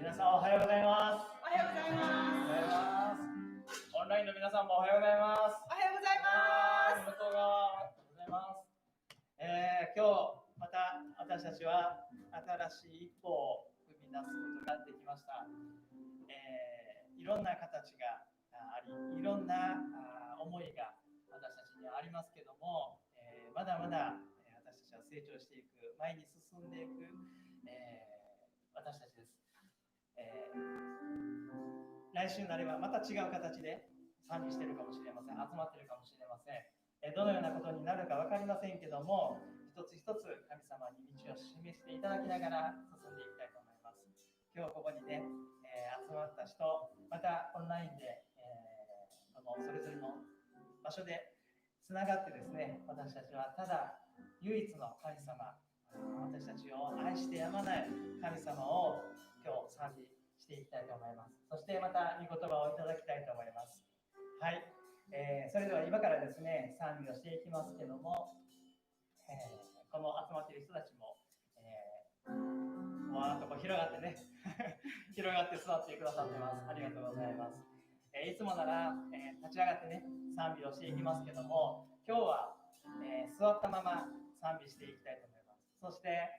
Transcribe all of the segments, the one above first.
皆さんおはようございます。おはようございます。オンラインの皆さんもおはようございます。おはようございます。おはようございます。今日また私たちは新しい一歩を踏み出すことができました。いろんな形があり、いろんな思いが私たちにはありますけども、まだまだ私たちは成長していく、前に進んでいく、私たちです。来週になればまた違う形で賛美しているかもしれません。集まっているかもしれません。どのようなことになるか分かりませんけども、一つ一つ神様に道を示していただきながら進んでいきたいと思います。今日ここにね、集まった人、またオンラインで、このそれぞれの場所でつながってですね、私たちはただ唯一の神様、私たちを愛してやまない神様を今日賛美していきたいと思います。そしてまた御言葉をいただきたいと思います。はい、それでは今からですね賛美をしていきますけども、この集まっている人たちも、わーっとこう広がってね広がって座ってくださってます。ありがとうございます。いつもなら、立ち上がってね賛美をしていきますけども、今日は、座ったまま賛美していきたいと思います。そして、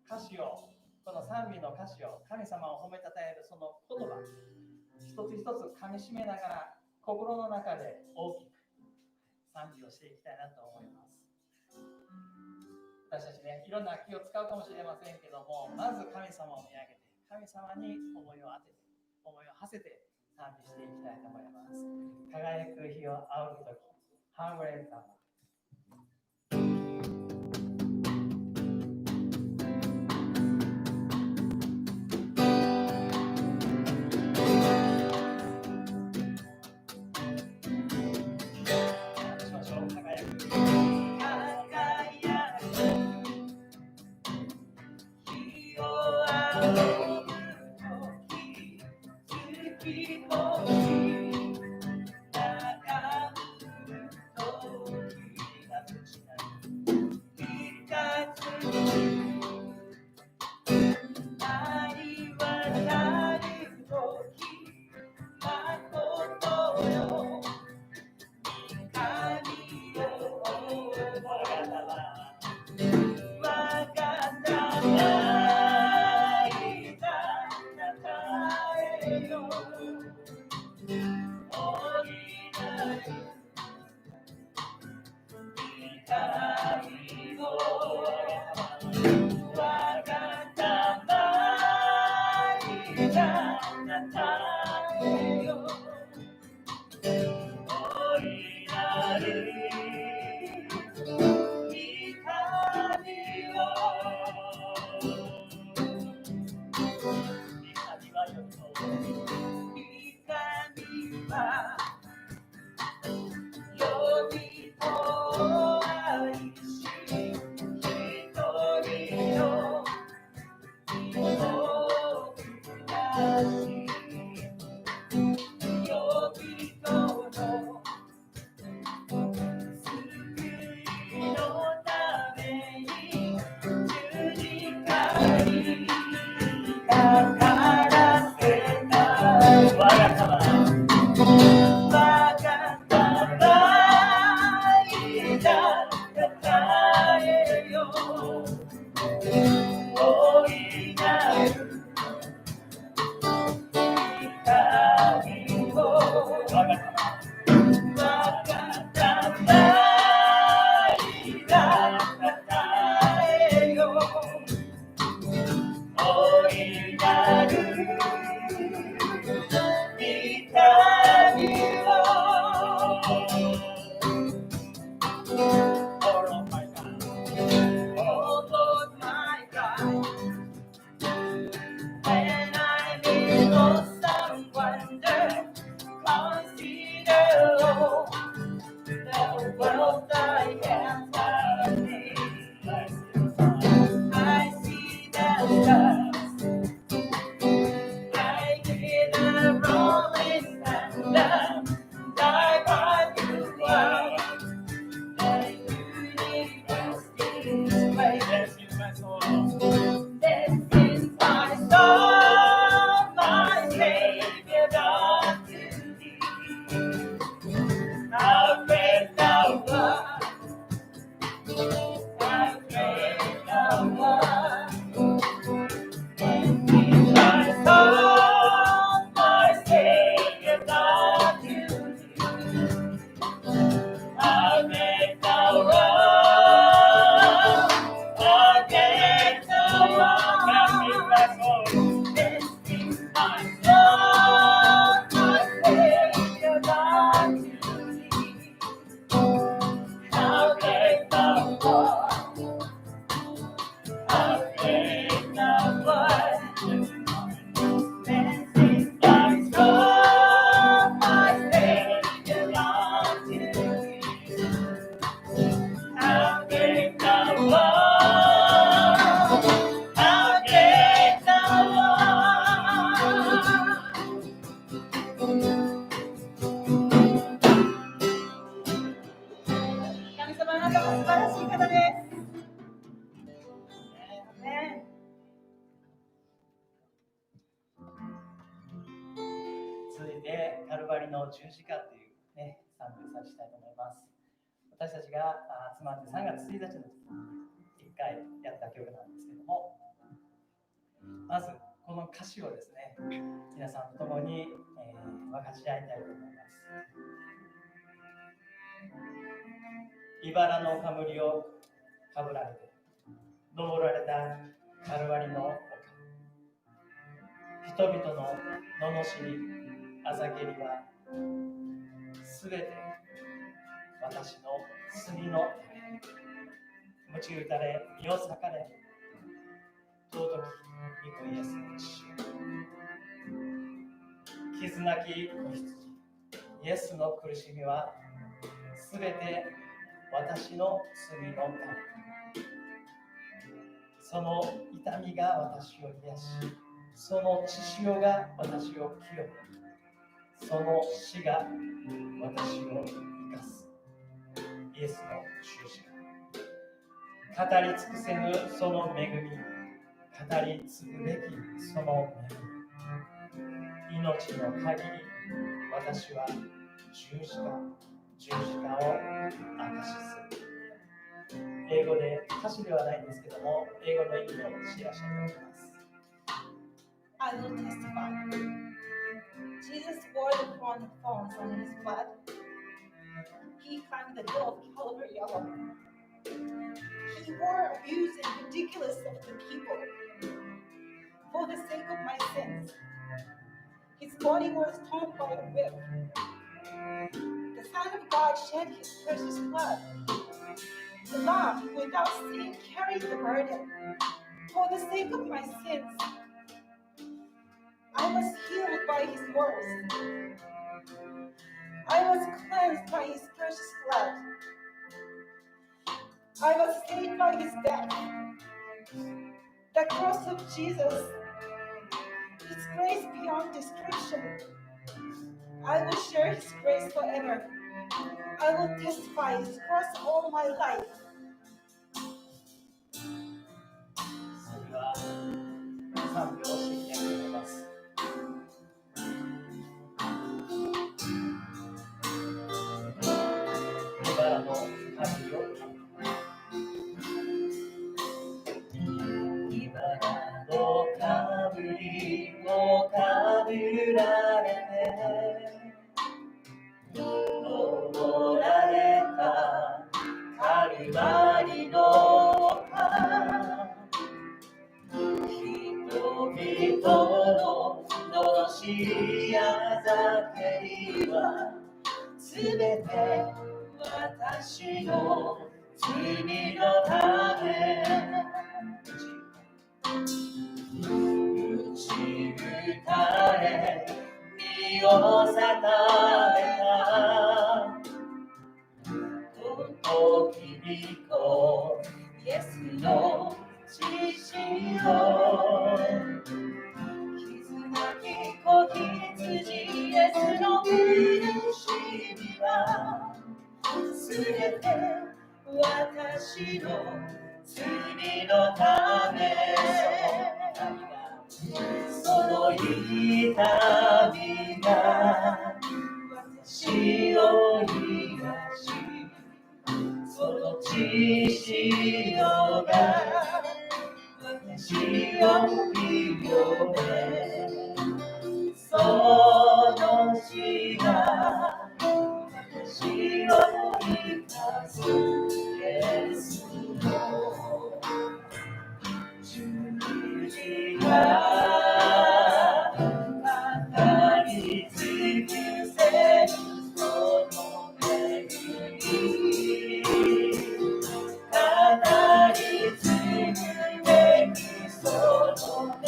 歌詞を、この賛美の歌詞を、神様を褒めたたえるその言葉一つ一つ噛み締めながら心の中で大きく賛美をしていきたいなと思います。私たちね、いろんな気を使うかもしれませんけども、まず神様を見上げて、神様に思いを当てて、思いを馳せて賛美していきたいと思います。輝く日を仰ぐとき、ハーブレーター。十字架というね、賛美をさせたいと思います。私たちが集まって3月1日の1回やった曲なんですけども、まずこの歌詞をですね、皆さんと共に、分かち合いたいと思います。茨の冠をかぶられて登られたカルバリの丘、人々の罵り、あざけりはすべて私の罪のため、鞭打たれ、身を裂かれ、尊き御子イエスの血、傷なき子羊、イエスの苦しみはすべて私の罪のため、その痛みが私を癒し、その血潮が私を清め、その死が私を生かす。イエスの十字架、語り尽くせぬその恵み、語り継ぐべきその恵み、命の限り私は十字架を証しする。英語で歌詞ではないんですけども、英語の意味をシェアしたいと思います。I will testify. Jesus bore the crown of thorns on his blood. He climbed the hill of Calvary alone. He bore abuse and ridiculous of the people for the sake of my sins. His body was torn by a whip. The Son of God shed his precious blood. The Lamb without sin carried the burden. For the sake of my sins, I was healed by his words. I was cleansed by his precious blood. I was saved by his death. The cross of Jesus, his grace beyond description. I will share his grace forever. I will testify his cross all my life. それは賛美をしてくれます。茨の神よ、茨のかぶりをかぶられて登られたカルバリの丘、人々の罵りや叫びはすべて私の罪のため、打ち打たれ身を定めた尊き御子イエスの血潮、傷なき子羊イエスの苦しみはすべて私の罪のため、その痛みが私を癒し、その血潮が私を清め、その血が私を生かすイエスの十字架、語り尽くせるその恵み、語り継ぐべきその恵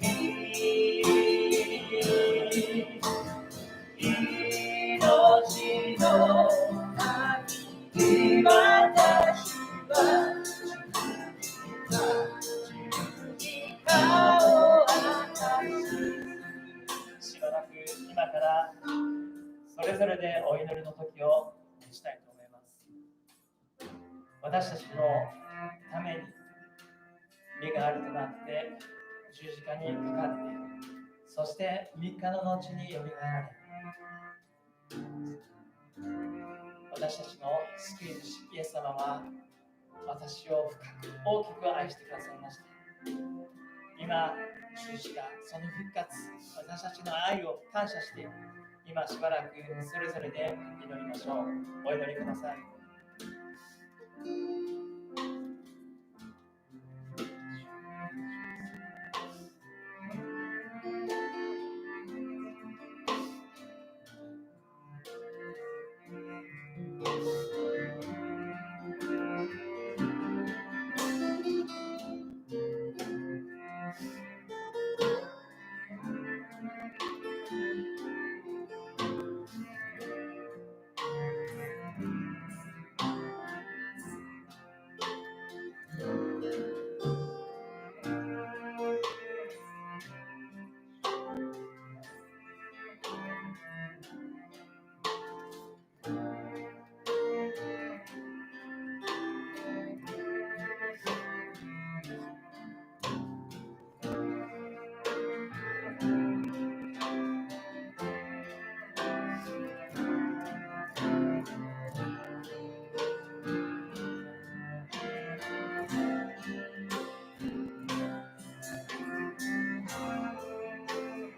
み、命の神、私は十字架を明かす。しばらく今からそれぞれでお祈りの時をしたいと思います。私たちのために身代わりとなって十字架にかかって、そして3日の後によみがえられ、私たちの救い主イエス様は私を深く大きく愛してくださいました。今、十字架、その復活、私たちの愛を感謝して、今しばらくそれぞれで祈りましょう。お祈りください。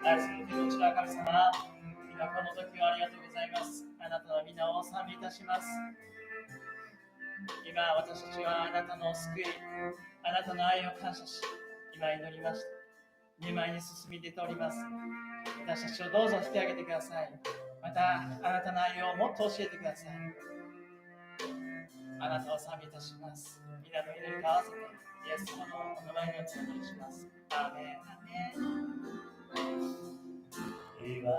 愛する天の父な神様、今この時をありがとうございます。あなたの皆を賛美いたします。今私たちはあなたの救い、あなたの愛を感謝し、今祈りました。御前に進み出ております。私たちをどうぞ引き上げてください。またあなたの愛をもっと教えてください。あなたを賛美いたします。皆の祈りと合わせてイエス様のお名前にお祈りします。アーメン。岩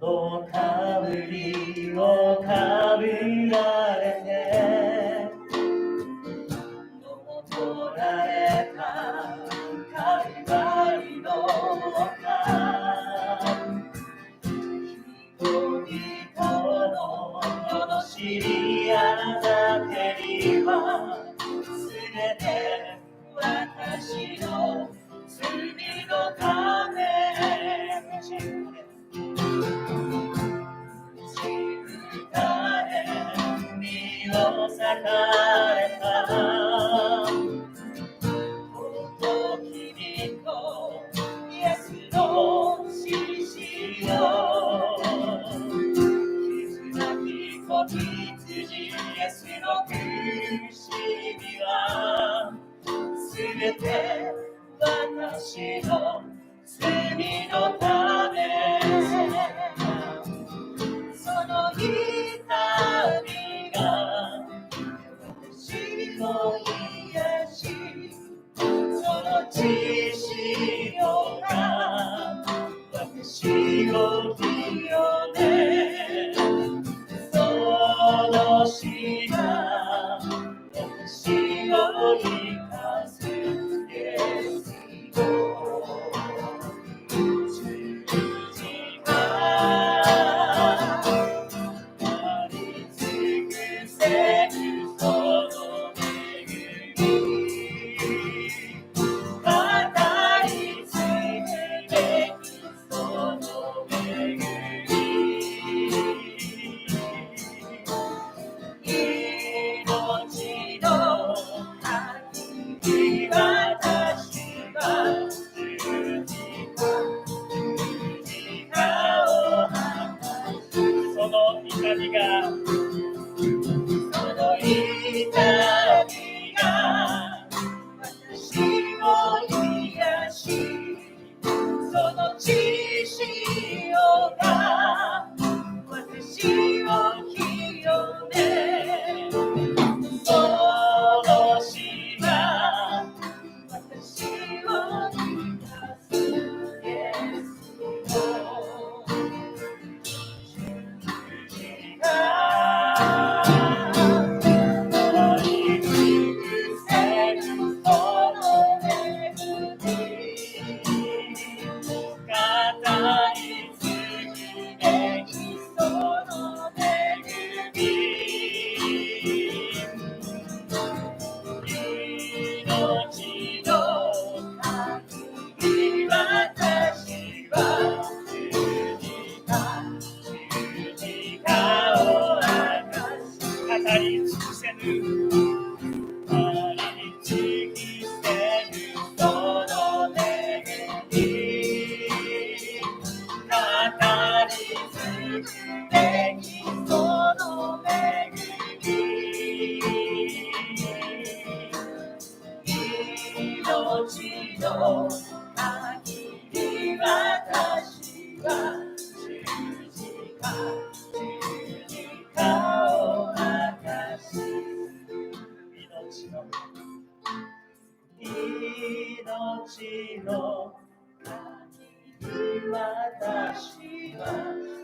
の冠をかぶられて登られたカルバリの丘、人々の罵りあなたにはすべて私の罪のため、身を裂かれた君とイエスの獅子よ、傷なき子羊イエスの苦しみはすべて私の罪のため、その痛みが私の癒し、その血潮が私を清め、その死が私を生かすイエス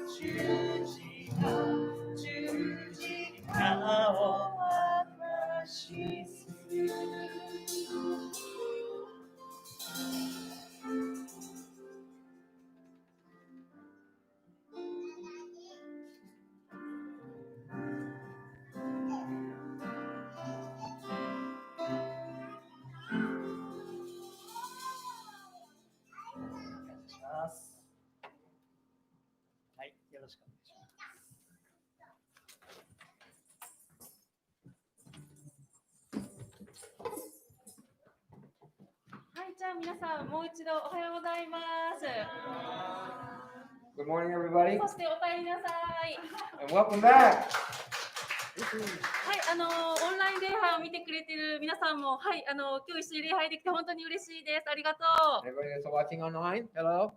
よ。はい、よろしくお願いします。はい、じゃあ皆さんもう一度おはようございます。Good morning, everybody, そしてお帰りなさい。 and welcome back. はい、オンライン礼拝を見てくれている皆さんも、はい、今日一緒に礼拝できて本当に嬉しいです。ありがとう。 Everybody that's watching online, hello.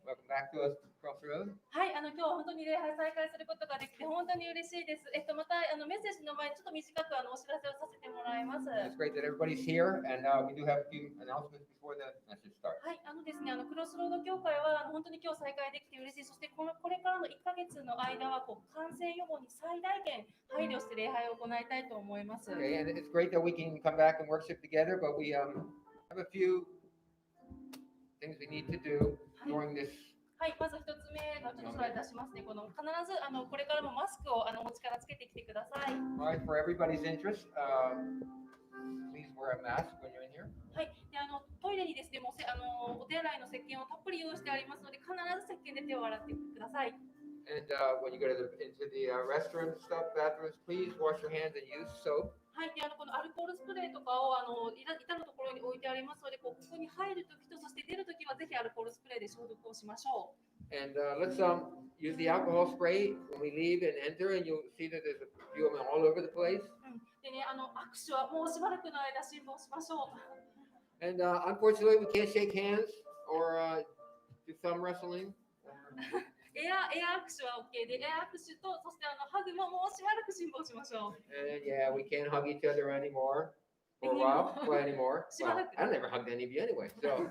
Welcome back to us Crossroads. はい、今日は本当に礼拝再開することができて本当に嬉しいです。またメッセージの前にちょっと短くお知らせをさせてもらいます。It's great that everybody's here, and we do have a few announcements before the message starts. はい、ですね、クロスロード教会は本当に今日再開できて嬉しい。そしてこれからの1ヶ月の間は感染予防に最大限配慮して礼拝を行いたいと思います。Okay, and it's great that we can come back and worship together, but we have a few things we need to do during this. はい、まず一つ目のちょっとスライド出しますね。必ずこれからもマスクをお持ちからつけてきてください。All right, for everybody's interest, please wear a mask when you're in here. はい、でトイレにですね、お手洗いの石鹸をたっぷり用意してありますので、必ず石鹸で手を洗ってください。And when you go into the restroom stuff, bathrooms, please wash your hands and use soap. はい、でこのアルコールスプレーとかを至るところに置いてありますので、ここに入るときとそして出るときはぜひアルコールスプレーで消毒をしましょう。And let's use the alcohol spray when we leave and enter, and you'll see that there's a few of them all over the place. でね、握手はもうしばらくの間辛抱しましょう。And unfortunately, we can't shake hands or do thumb wrestling. エア握手は OK で、エア握手とそしてハグももうしばらく辛抱しましょう。And yeah, we can't hug each other anymore for a while. Well, anymore. Well, I never hugged any of you anyway. So,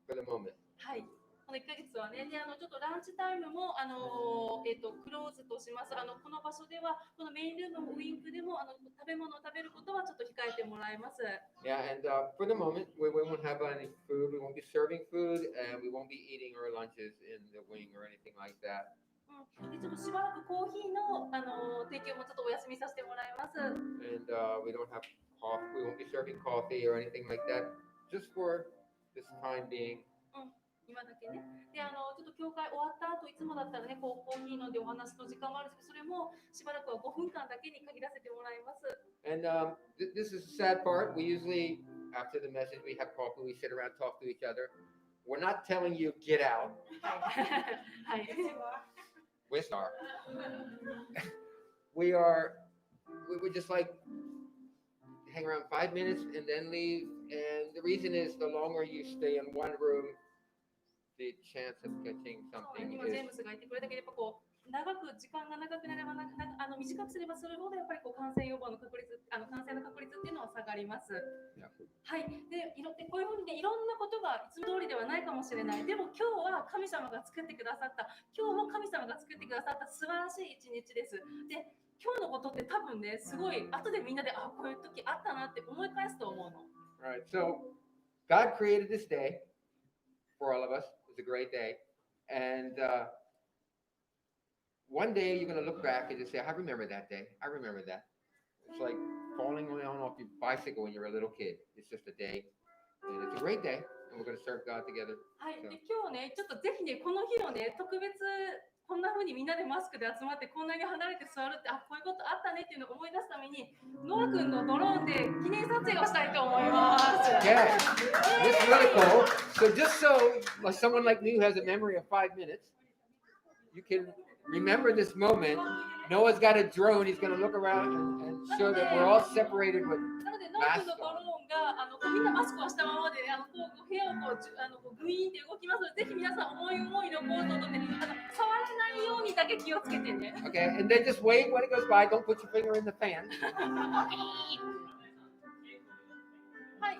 for the moment. はい。この1ヶ月はね、でちょっとランチタイムもクローズとします。この場所では、このメインルームもウインクでも食べ物を食べることはちょっと控えてもらいます。Yeah, and for the moment, we won't have any food. We won't be serving food, and we won't be eating our lunches in the wing or anything like that. でちょっとしばらくコーヒーの提供もちょっとお休みさせてもらいます。And we don't have coffee. We won't be serving coffee or anything like that, just for this time being. 今だけね。で、ちょっと教会終わった後、いつもだったらね、コーヒー飲んでお話の時間もあるんですけど、それもしばらくは5分間だけに限らせてもらいます。And this is the sad part. We usually, after the message, we have coffee, we sit around, talk to each other. We're not telling you, get out. はい。We are. We just like hang around 5 minutes and then leave. And the reason is the longer you stay in one room, the chance of catching something 今ジェー is. ムスが言ってくれたけど、やっぱ時間が長くなれば短くすればするほどやっぱり感染予防の確率、感染の確率っていうのは下がります。Yeah. はい。で、こういうふうにね、いろんなことがいつも通りではないかもしれない。でも今日は神様が作ってくださった、今日も神様が作ってくださった素晴らしい一日です。で、今日のことって多分ね、すごい後でみんなでこういう時あったなって思い返すと思うの。All right. So God created this day for all of us. It was a great day. And one day you're going to look back and just say, I remember that day. I remember that. It's like falling down off your bicycle when you're a little kid. It's just a day. And it's a great day. And we're going to serve God together. はい。で、今日ね、ちょっとぜひね、この日をね、特別こんな風にみんなでマスクで集まってこんなに離れて座るってこういうことあったねっていうのを思い出すためにノア君のドローンで記念撮影をしたいと思います。Yeah, this is really cool. So just so like someone like me who has a memory of 5 minutes, you can remember this moment. Noah's got a drone. He's going to look around and show that we're all separated with なのでノア君のドローンがみんなマスクをしたままで部屋をグイーンって動きますのでぜひ皆さん思い思いのポーズをとって触らないようにだけ気をつけてね。Okay, and then just wave when it goes by. Don't put your finger in the fan. はい。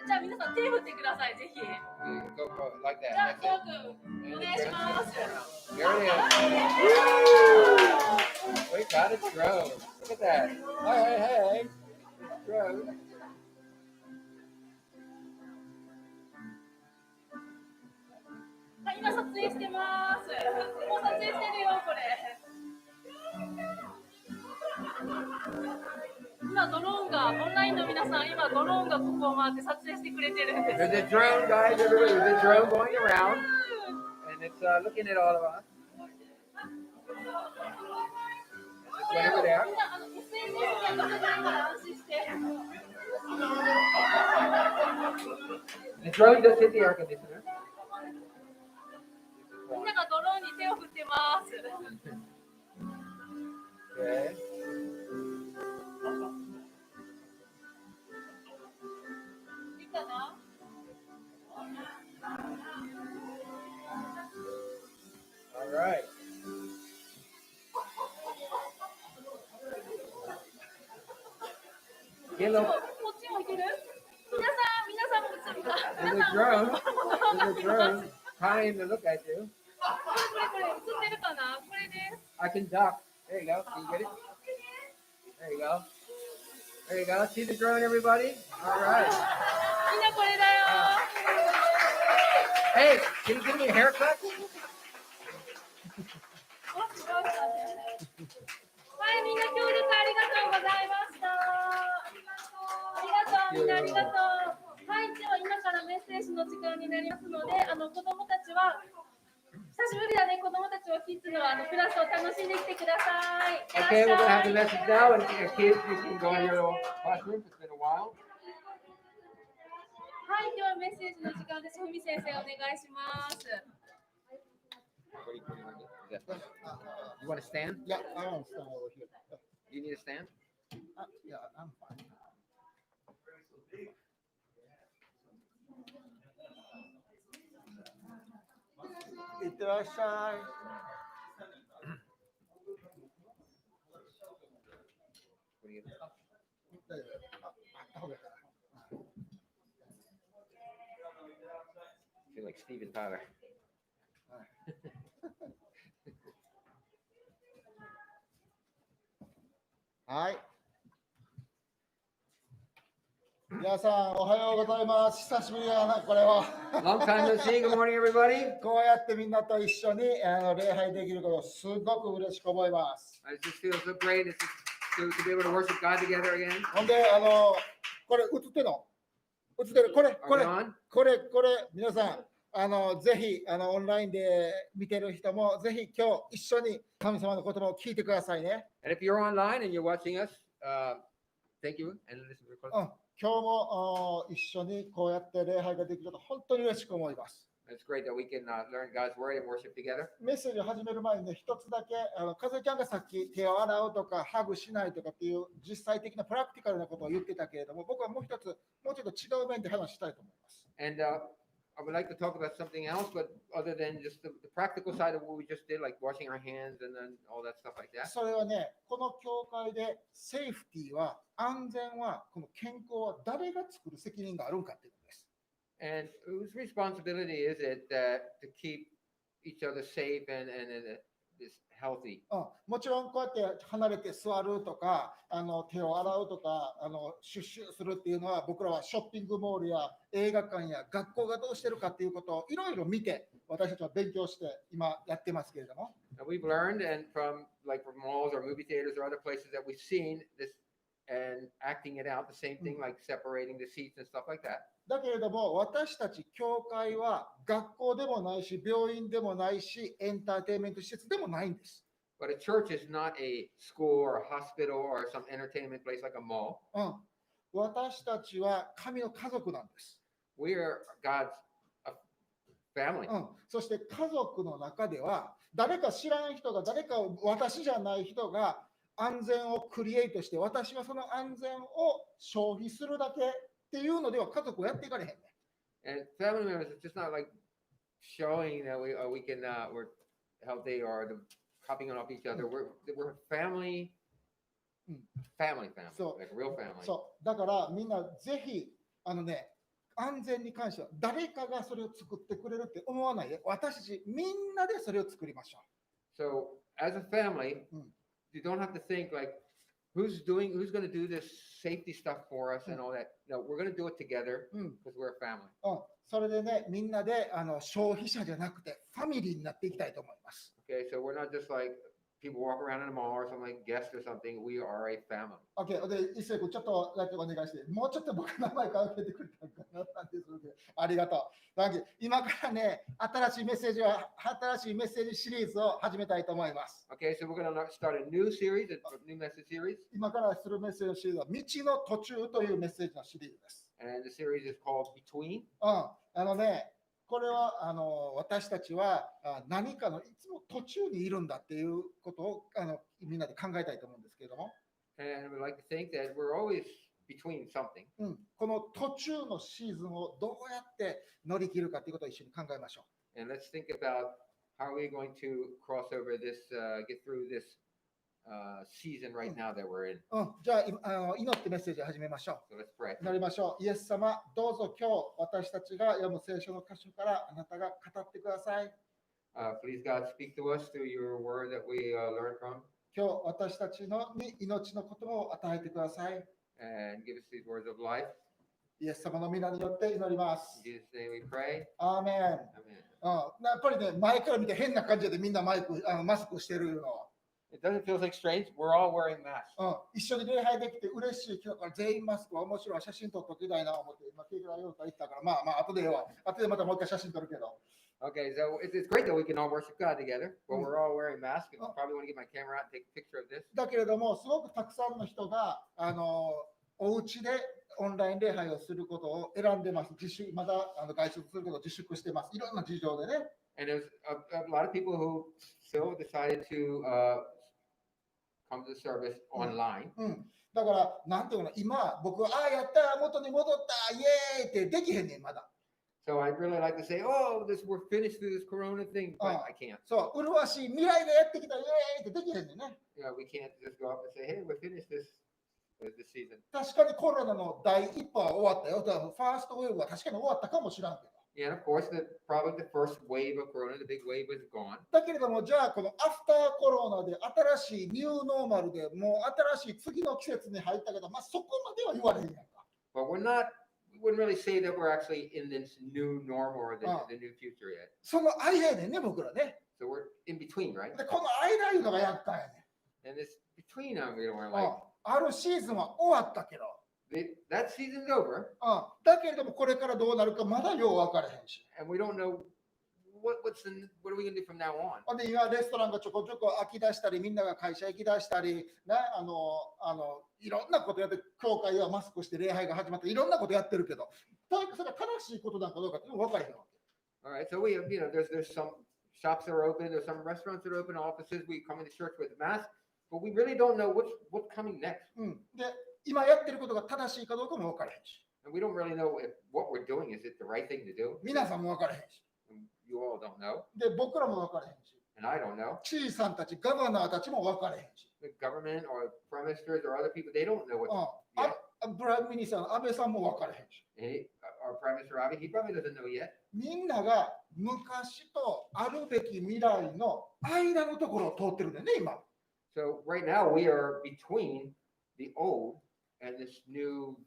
じゃあ皆さん手を振ってください、ぜひ。じゃ Go like あ that. ノア君お願いします。 There it is. We got a drone. Look at that. Hey. Drone. はい、今撮影してます。もう撮影してるよ、これ。今ドローンが、オンラインの皆さん、今ドローンがここを回って撮影してくれてるんです。 There's a drone, guys. There's a drone going around, and it's looking at all of us. Just went over there. みんなSNS には載せないから安心して。 The drone just hit the air conditioner. みんながドローンに手を振ってます。Okay. Caleb, こっちもいける？皆さんも映るか？ there's 皆 a さん drone. も There's a drone trying to look at you. これ映ってるかな？これです。 I can duck. There you go. Can you get it? There you go. There you go. See the drone, everybody? All right. みんなこれだよ。 Hey, can you give me a haircut? はい、みんな協力ありがとうございました。ありがとう、みんなありがとう。はい、では今からメッセージの時間になりますので、子供たちは久しぶりだね、子供たちはキッズのクラスを楽しんできてください。 Okay, we're い gonna らっ have し the ゃい。 message now, and kids, you can go in your little classrooms. It's been a while. はい、ではメッセージの時間です。ふみ先生、お願いします。 You want to stand? Yeah, I want to stand over here. You need a stand? Yeah, I'm fine. いってらっしゃい。 What do you? 大丈夫あ、食べた。 I feel like Steven Tyler. はい。皆さん、おはようございます。久しぶりだな、これは。 Long time no see. Good morning, everybody. こうやってみんなと一緒に礼拝できることをすごく嬉しく思います。 I just feel so great to be able to worship God together again. ほんで、これ映ってるの映ってるこれ、 Are こ we れ、 on? これ、皆さん、ぜひオンラインで見てる人も、ぜひ今日一緒に神様の言葉を聞いてくださいね。 And if you're online and you're watching us, thank you and listen to the うん、今日も一緒にこうやって礼拝ができると本当に嬉しく思います。 It's great that we can learn God's word and worship together. メッセージを始める前にね、一つだけ、かずえちゃんがさっき手を洗うとか、ハグしないとかっていう実際的なプラクティカルなことを言ってたけれども、僕はもう一つ、もうちょっと違う面で話したいと思います。 And I would like to talk about something else, but other than just the practical side of what we just did, like washing our hands and then all that stuff like that. それはね、この教会でセーフティーは、安全は、この健康は誰が作る責任があるんかっていうことです。 And whose responsibility is it to keep each other safe and is healthy? もちろんこうやって離れて座るとか、手を洗うとか、シュッシュするっていうのは、僕らはショッピングモールや映画館や学校がどうしてるかっていうことをいろいろ見て、私たちは勉強して今やってますけれども、 And we've learned, and from malls or movie theaters or other places that we've seen this and acting it out, the same thing like separating the seats and stuff like that. だけれども、私たち教会は学校でもないし、病院でもないし、エンターテインメント施設でもないんです。 But a church is not a school or a hospital or some entertainment place like a mall. 私たちは神の家族なんです。 We are God's family. そして家族の中では、誰か知らん人が、誰か私じゃない人が安全をクリエイトして、私はその安全を消費するだけっていうのでは家族をやっていかれへんね。 And family members, it's just not like showing that we can we're healthy or copying off each other. We're family, family, So- like a real family. そう。だからみんなぜひ、安全に関しては誰かがそれを作ってくれるって思わないで、私たちみんなでそれを作りましょ So as a family, Mm. you don't have to think like who's going to do this safety stuff for us and all that. No, we're going to do it together う。because we're a family. それでね、みんなで消費者じゃなくてファミリーになっていきたいと思います。 Okay, so we're not just like people walk around in a mall or something like guests or something. We are a family. OK。で、一世君ちょっとだけお願いして、もうちょっと僕の名前からけてくれたかなったんですので、ありがとう。だけど今からね、新しいメッセージシリーズを始めたいと思います。 Okay, so we're going to start a new series, a new message series, 今からするメッセージのシリーズは、道の途中というメッセージのシリーズです。 and the series is called Between. これは私たちは何かのいつも途中にいるんだっていうことをみんなで考えたいと思うんですけれども、 And we like to think that we're always between something. この途中のシーズンをどうやって乗り切るかということを一緒に考えましょ And let's think about how are we going to cross over this, get through this season right now that we're in. じゃあ祈ってメッセージを始めましょ So let's pray. う。祈りましょう。イエス様、どうぞ今日私たちが読む聖書の箇所からあなたが語ってください。 Please, God, speak to us through your word that we learn from, 今日私たちのに命の言葉を与えてください。 and give us these words of life. イエス様の皆によって祈りま In す。 Jesus' name we pray. アーメン。 Amen. やっぱりね、前から見て変な感じでみんなマスクしてるのは。 It doesn't feel like strange. We're all wearing masks. 一緒に礼拝できて嬉しい。今日から全員マスクは面白い。写真撮っときたいなと思って、今、ケーキがようと言ったから、後でまたもう一回写真撮るけど。 Okay, so it's great that we can all worship God together, but we're all wearing masks. And probably want to get my camera out and take a picture of this. だけれども、すごくたくさんの人が、お家でオンライン礼拝をすることを選んでます。まだ外出することを自粛してます。いろんな事情でね。 And there's a lot of people who still decided to come to the service online. だから、なんていうの、今、僕は、やった、元に戻った、イエーイってできへんねん、まだ。 So I'd really like to say, oh, we're finished through this Corona thing, but I can't. そう、麗しい未来がやってきた、イエーイってできへんねんね。 We can't just go up and say, hey, we're finished this season. 確かにコロナの第一波は終わったよ。だからファーストウェーブは確かに終わったかもしれんけど。 Yeah, and of course, probably the first wave of Corona, the big wave, was gone. だけれども、じゃあ、このアフターコロナで新しいニューノーマルでもう新しい次の季節に入ったけど、そこまでは言われへんやんか。 But we wouldn't really say that we're actually in this new normal or the new future yet. その間やねんね、僕らね。 So we're in between, right? で、この間いうのが厄介やね And this between them, we don't ん。 like あるシーズンは終わったけど、 that season's over, だけれどもこれからどうなるかまだよう分からへんし。 and we don't know what are we gonna do from now on. ほんで今レストランがちょこちょこ飽き出したり、みんなが会社行き出したり、ね、いろんなことやって、教会はマスクして礼拝が始まっていろんなことやってるけど、それが正しいことなんかどうかっていうの分からへんわけ。 All right, so we have, there's some shops that are open, there's some restaurants that are open, offices. We come into church with masks, but we really don't know what's coming next, で、今やってることが正しいかどうかも分からへんし、 and we don't really know if what we're doing is it the right thing to do. 皆さんも分からへんし、 And you all don't know, で、僕らも分からへんし、 and I don't know. 知事さんたち、ガバナーたちも分からへんし、 The government or prime ministers or other people, they don't know what. プライムミニスターの安倍さんも分からへんし、 Our prime minister Abe, he probably doesn't know yet. みんなが昔とあるべき未来の間のところを通ってるんだよね、今。 So right now we are between the old and this new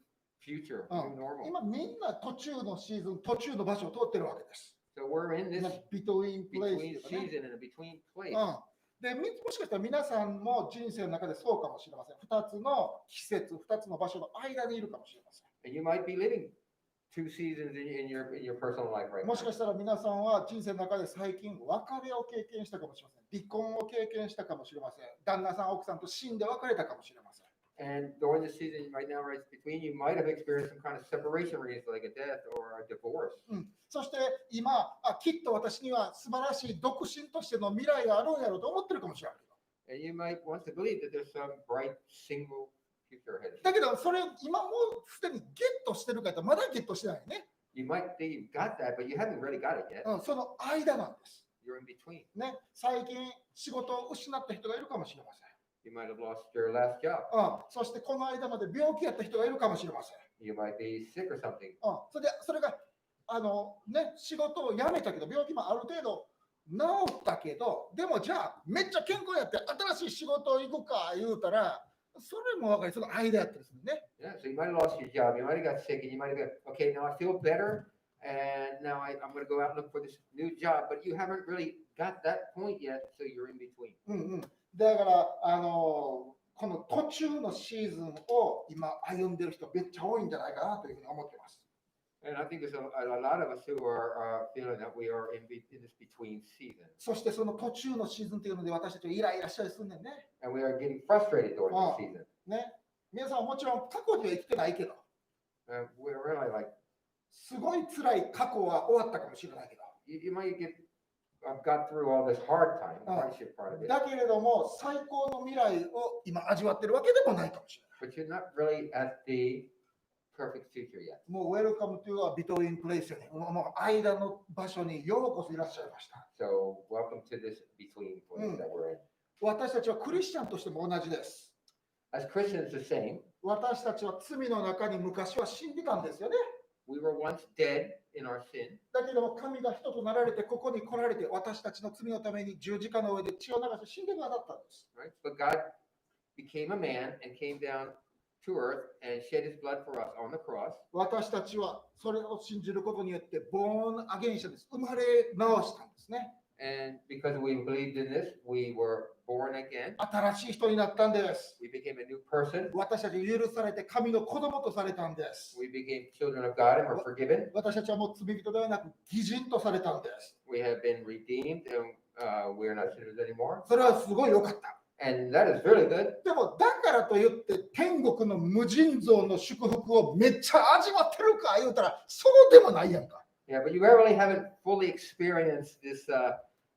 future, new normal. 今みんな途中のシーズン、途中の場所を通ってるわけです。 So we're in this between between place とかね season and a between place. で、もしかしたら皆さんも人生の中でそうかもしれません。2つの季節、2つの場所の間にいるかもしれません。 And you might be living two seasons in your personal life right もし now. かしたら皆さんは人生の中で最近別れを経験したかもしれません。離婚を経験したかもしれません。旦那さん、奥さんと死んで別れたかもしれません。 And during this season right now, right between, you might have experienced some kind of separation reasons like a death or a divorce. そして今、きっと私には素晴らしい独身としての未来があるんやろうと思ってるかもしれない。 And you might want to believe that there's some bright single future ahead of you. だけど、それ今もうすでにゲットしてるかとまだゲットしてないね。You might think you've got that, but you haven't really got it yet. その間なんです。 You're in between. ね、最近仕事を失った人がいるかもしれません。 You might have lost your last job. そしてこの間まで病気やった人がいるかもしれません。You might be sick or something. それが仕事を辞めたけど、病気もある程度治ったけど、でもじゃあめっちゃ健康やって新しい仕事行くか言うたら、それも分かり、その間やったりするね。Yeah, so you might have lost your job. You might have got sick, and you might have been, okay, now I feel better, and now I'm going to go out and look for this new job. But you haven't really got that point yet, so you're in between. だからこの途中のシーズンを今歩んでる人めっちゃ多いんじゃないかなというふうに思ってます。 And I think there's a lot of us who are feeling that we are in this between season. そしてその途中のシーズンというので私たちはイライラしたりするんだよね。 And we are getting frustrated during this season. ね、皆さんもちろん過去には生きてないけど、 We're really like, すごい辛い過去は終わったかもしれないけど、 you might got through all this hard time, hardship part of it, だけれども最高の未来を今味わってるわけでもないかもしれない。 but you're not really at the perfect future yet. もう Welcome to a between place よね。もう間の場所にようこそいらっしゃいました。 So welcome to this between place that we're in. 私たちはクリスチャンとしても同じです。 As Christians, the same. 私たちは罪の中に昔は死んでたんですよね。 We were once dead in our sin, だけども神が人となられてここに来られて私たちの罪のために十字架の上で血を流して死んでくださったんです。 right? But God became a man and came down to earth and shed his blood for us on the cross. 私たちはそれを信じることによってボーンアゲインしたんです。生まれ直したんですね。 And because we believed in this, we were born again. 新しい人になったんです。 We became a new person. 私たちは許されて神の子供とされたんです。 We became children of God and were forgiven. 私たちはもう罪人ではなく義人とされたんです。 We have been redeemed and we are not sinners anymore. それはすごい良かった。 And that is really good. でもだからといって天国の無尽蔵の祝福をめっちゃ味わってるか言うたらそうでもないやんか。 Yeah, but you really haven't fully experienced this,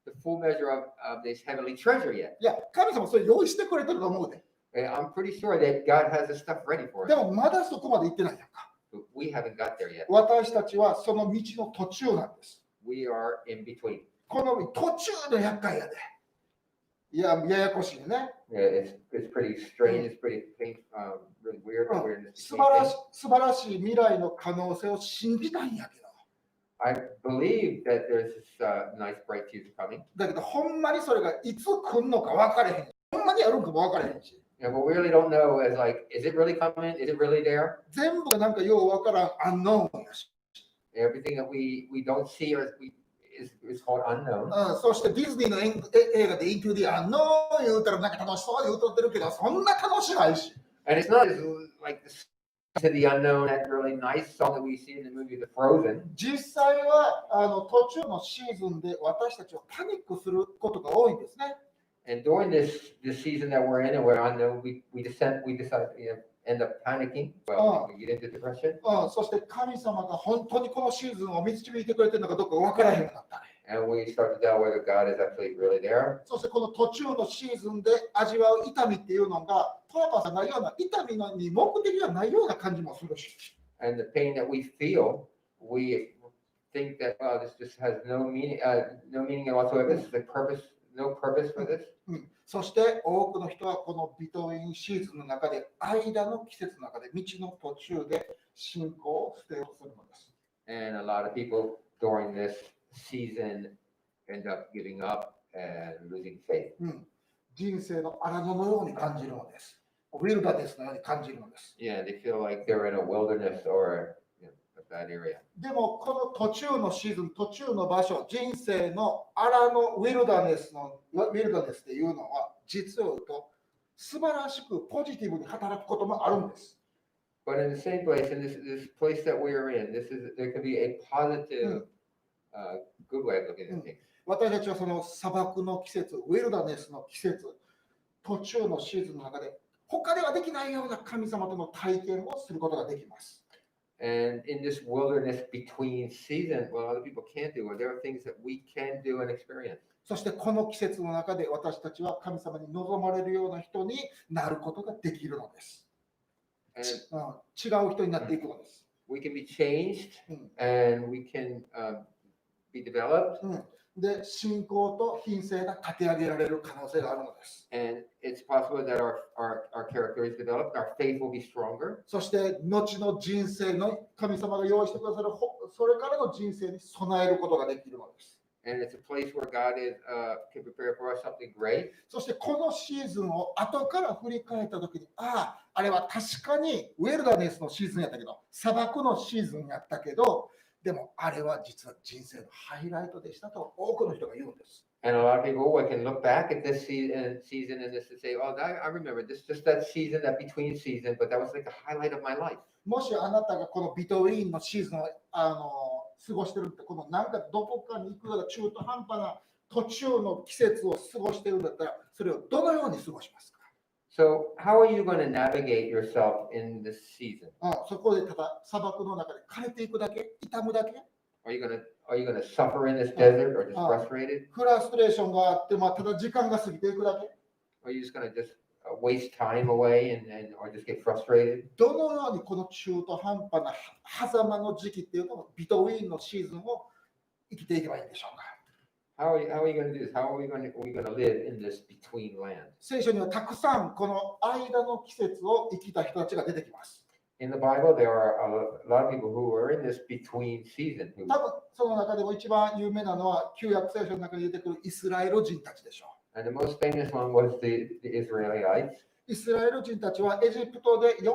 the full measure of this heavenly treasure yet. いや、神様それ用意してくれてると思うで。 And I'm pretty sure that God has this stuff ready for で us. もまだそこまで行ってないやんか。 But we haven't got there yet. 私たちはその道の途中なんです。 We are in between. この途中で厄介やで。いや、ややこしいね。 Yeah, it's pretty strange. It's pretty really weird. Oh, We're in this 素 between 晴ら thing. し素晴らしい未来の可能性を信じたいんやけど。 I believe that there's this nice bright future coming. だけど、ほんまにそれがいつ来んのか分かれへん。ほんまにやるんかも分かれへんし。 Yeah, but we really don't know as like, is it really coming? Is it really there? 全部がなんかよう分からんアンノーンやし。 Everything that we don't see or is called unknown. そしてディズニーの映画で Into the Unknown 言うたらなんか楽しそうに歌ってるけど、そんな楽しないし。 And it's not as like the to the unknown, that really nice song that we see in the movie The Frozen. 実際は途中のシーズンで私たちはパニックすることが多いんですね。 And during this season that we're in and we're unknown, we decide, end up panicking. Well, we get into depression. そして神様が本当にこのシーズンを導いてくれてるのかどうか分からへんようになったね。 And we start to doubt whether God is actually really there. そしてこの途中のシーズンで味わう痛みっていうのがパーパスがないような痛みに目的がないような感じもするし。 And the pain that we feel, we think that, well, this just has no meaning whatsoever. This is a purpose, no purpose for this. そして多くの人はこのビトウィンシーズンの中で間の季節の中で道の途中で信仰を捨てようとするのです。 And a lot of people during this season end up giving up and losing faith. 人生の荒野のように感じるのです。ウィルダネスのように感じるのです。 Yeah, they feel like they're in a wilderness or a bad area. でもこの途中のシーズン、途中の場所、人生の荒野ウィルダネスっていうのは実を言うと素晴らしくポジティブに働くこともあるんです。 But in the same place, in this place that we are in, there could be a positive, good way of looking at things. 私たちはその砂漠の季節、ウィルダネスの季節、途中のシーズンの中で他ではできないような神様との体験をすることができます。 And in this wilderness between seasons, what other people can't do, there are things that we can do and experience. そしてこの季節の中で私たちは神様に望まれるような人になることができるのです。 And 違う人になっていくのです。 we can be changed and we can be developed. で、信仰と品性が立て上げられる可能性があるのです。 And it's possible that our character is developed, our faith will be stronger. そして、後の人生の神様が用意してくださるそれからの人生に備えることができるのです。 And it's a place where God can prepare for us something great. そしてこのシーズンを後から振り返ったときに、あれは確かにウェルダネスのシーズンやったけど、砂漠のシーズンやったけど、でもあれは実は人生のハイライトでしたと多くの人が言うんです。And a lot of people can look back at this season and this and say, oh, I remember this, just that season, that between season, but that was like a highlight of my life. もしあなたがこのビトウィーンのシーズンを過ごしてるって、このなんかどこかに行くような中途半端な途中の季節を過ごしてるんだったら、それをどのように過ごしますか？ So how are you going to navigate yourself in this season? そこでただ砂漠の中で枯れていくだけ、痛むだけ、 Are you going to suffer in this desert or just frustrated? フラストレーションがあって、ただ時間が過ぎていくだけ。 Are you just going to just waste time away or just get frustrated? どのようにこの中途半端な狭間の時期っていうのをビトウィーンのシーズンを生きていけばいいんでしょうか？ how are you going to do this? How are we going to live in this between land? 聖書にはたくさんこの間の季節を生きた人たちが出てきます。 In the Bible, there are a lot of people who are in this between season. 多分その中でも一番有名なのは旧約聖書の中に出てくるイスラエル人たちでしょ And the most famous one was the Israelites. う。イスラエル人たちはエジプトで400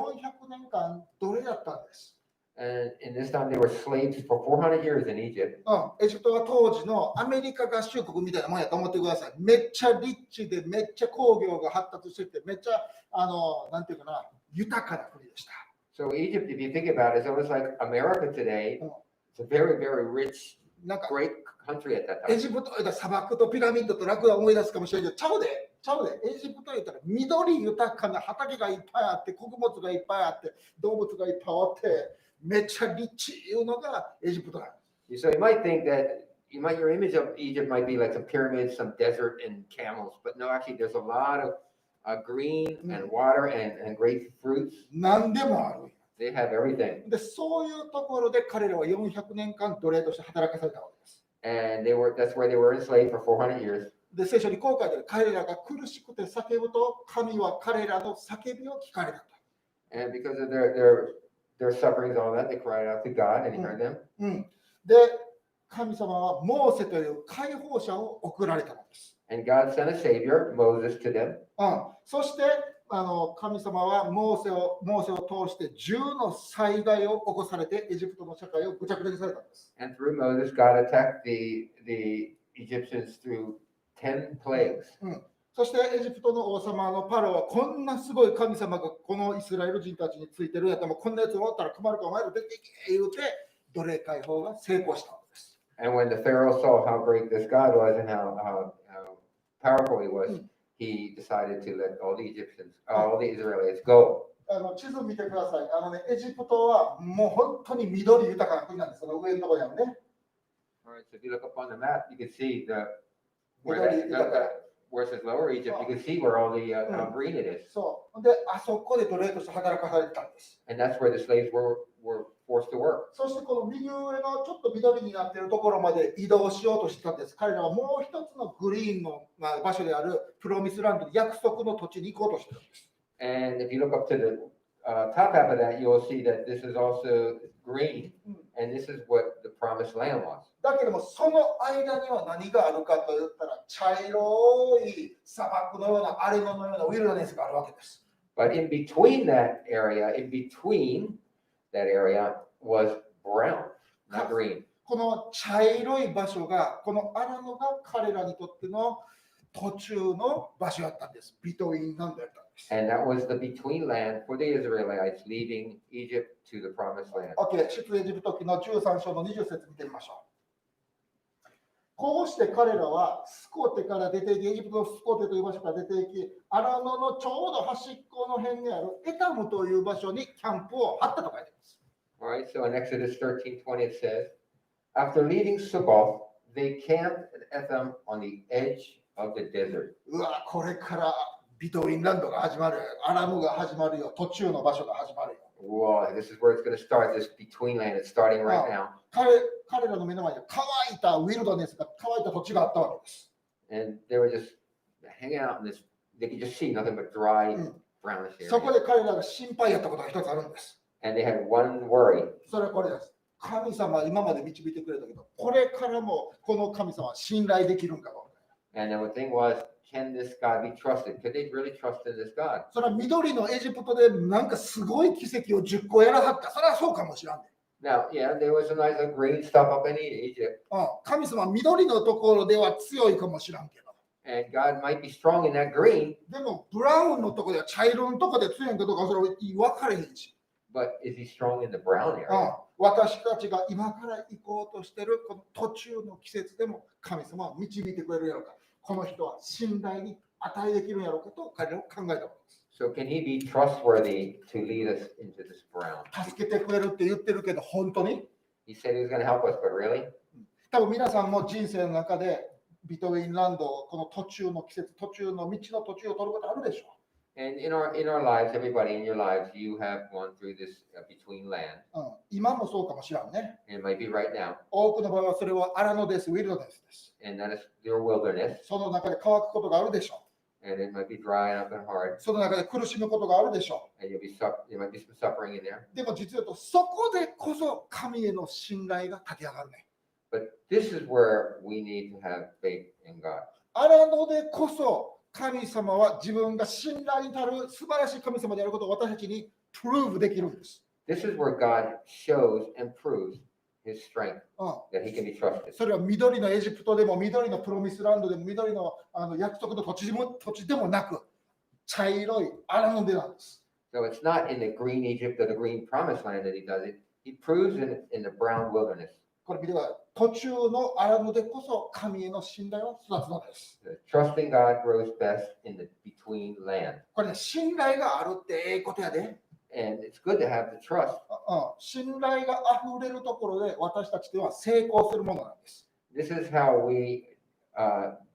年間奴隷だったんです。 And in this time, they were slaves for 400 years in Egypt. エジプトは当時のアメリカ合衆国みたいなもんやと思ってください。めっちゃリッチでめっちゃ工業が発達しててめっちゃなんていうかな豊かな国でした。 So Egypt, if you think about it, is almost like America today. It's a very, very rich, なんか great country at that エ time. ジプト言ったら砂漠とピラミッドとラクダを思い出すかもしれないけど、ちゃうで。エジプト言ったら緑豊かな畑がいっぱいあって、穀物がいっぱいあって、動物がいっぱいおって、めっちゃリッチいうのがエジプトなんです。 So you might think that your image of Egypt might be like some pyramids, some desert, and camels. But no, actually, there's a lot of green and water and great fruits. 何でもある。 They have everything. で、そういうところで彼らは400年間奴隷として働かされたわけです。 And that's where they were enslaved for 400 years. で、聖書にこう書いてある。彼らが苦しくて叫ぶと、神は彼らの叫びを聞かれたと。 And because of their sufferings, all that, they cried out to God and he heard them. で、神様はモーセという解放者を送られたのです。 And God sent a savior, Moses, to them. そして神様はモーセを通して10の災害を起こされてエジプトの社会をぐちゃぐちゃにされたんです。 And through Moses, God attacked the Egyptians through 10 plagues. そしてエジプトの王様のパロはこんなすごい神様がこのイスラエル人たちについてるんやったらこんなやつがおったら困るからお前ら出ていけ言うて奴隷解放が成功したんです。 And when the Pharaoh saw how great this God was and how powerful he was, he decided to let all the Israelites go. 地図見てください。エジプトはもう本当に緑豊かな国なんです。その上のところにあるね。 All right, so if you look up on the map, you can see where it says Lower Egypt, you can see where all the how green it is. そう。で、あそこで奴隷として働かされてたんです。 And that's where the slaves were forced to work. そしてこの右上のちょっと緑になっているところまで移動しようとしてたんです。彼らはもう一つのグリーンの場所であるプロミスランド、約束の土地に行こうとしてたんです。 And if you look up to the top half of that, you'll see that this is also green, and this is what the promised land was. だけども、その間には何があるかと言ったら、茶色い砂漠のような荒れ野のようなウィルダネスがあるわけです。 But in between that area, was brown, not green. この茶色い場所が、この荒野が彼らにとっての途中の場所だったんです。ビトインランドだったんです。And that was the between land for the Israelites leaving Egypt to the promised land. OK、出エジプト記の13章の20節見てみましょう。こうして彼らはスコテから出ていき、エジプトのスコテという場所から出ていき、荒野のちょうど端っこの辺にあるエタムという場所にキャンプを張ったと書いています。All right, so in Exodus 13:20 it says, after leaving Succoth, they camped at Etham on the edge of the desert. うわ、これからビトウィンランドが始まるよ。アラムが始まるよ。途中の場所が始まるよ。Whoa, this is where it's going to start, this between land. It's starting right now. 彼らの目の前に乾いたウィルドネスが乾いた土地があったわけです。And they were just hanging out in this, they could just see nothing but dry, brownish area. そこで彼らが心配やったことが一つあるんです。And they had one worry. それはこれです。神様は今まで導いてくれたけど、これからもこの神様は信頼できるんかどうか。And the thing was, can this God be trusted? Could they really trust in this God? それは緑のエジプトでなんかすごい奇跡を10個やらはった。それはそうかもしれんね。Now, yeah, there was some nice green stuff up in Egypt. 神様は緑のところでは強いかもしれんけど。And God might be strong in that green, でも、ブラウンのところでは茶色のところで強いかどうかそれは分かれへんし。but is he strong in the brown area? 私たちが今から行こうとしているこの途中の季節でも神様は導いてくれるやろうか。この人は信頼に値できるんやろうかと彼らを考えたわけです。So can he be trustworthy to lead us into this brown? 助けてくれるって言ってるけど、本当に He said he was going to help us, but really? 多分皆さんも人生の中でビトウィンランド、この途中の季節、途中の道の途中を取ることあるでしょ And in our lives, everybody in your lives, you have gone through this between land. 今もそうかもしれんね。 And it might be right now. 多くの場合はそれは荒野です、ウィルドネスです。 And that is your wilderness. その中で乾くことがあるでしょ And it might be dry up and hard. う。その中で苦しむことがあるでしょ And there might be some suffering in there. う。でも実は言うと、そこでこそ神への信頼が立ち上がるね。 But this is where we need to have faith in God. 荒野でこそ神様は自分が信頼に足る素晴らしい神様であることを私たちにプルーブできるんです。 This is where God shows and proves his strength, うん that he can be trusted. それは緑のエジプトでも緑のプロミスランドでも緑の約束の土地でもなく茶色い荒野でなんです。 So it's not in the green Egypt or the green promised land that he does it. He proves in the brown wilderness. これ見てください。途中の荒野でこそ神への信頼は育つのです。 Trusting God grows best in the between land. これね、信頼があるってええことやで。 And it's good to have the trust. 信頼があふれるところで私たちでは成功するものなんです。 This is how we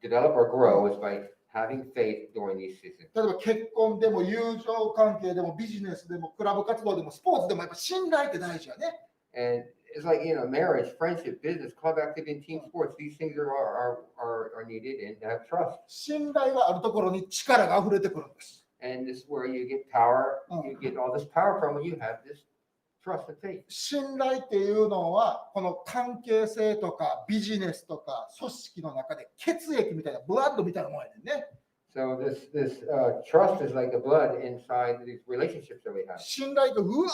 develop or grow is by having faith during these seasons. 例えば結婚でも友情関係でもビジネスでもクラブ活動でもスポーツでもやっぱ信頼って大事やね。 And it's like, marriage, friendship, business, club activity, and team sports. These things are needed and to have trust. 信頼があるところに力があふれてくるんです。 And this is where you get power. You get all this power from when you have this trust and faith. 信頼っていうのはこの関係性とかビジネスとか組織の中で血液みたいなブラッドみたいなもんやねんね。 So this trust is like the blood inside these relationships that we have. 信頼がうわ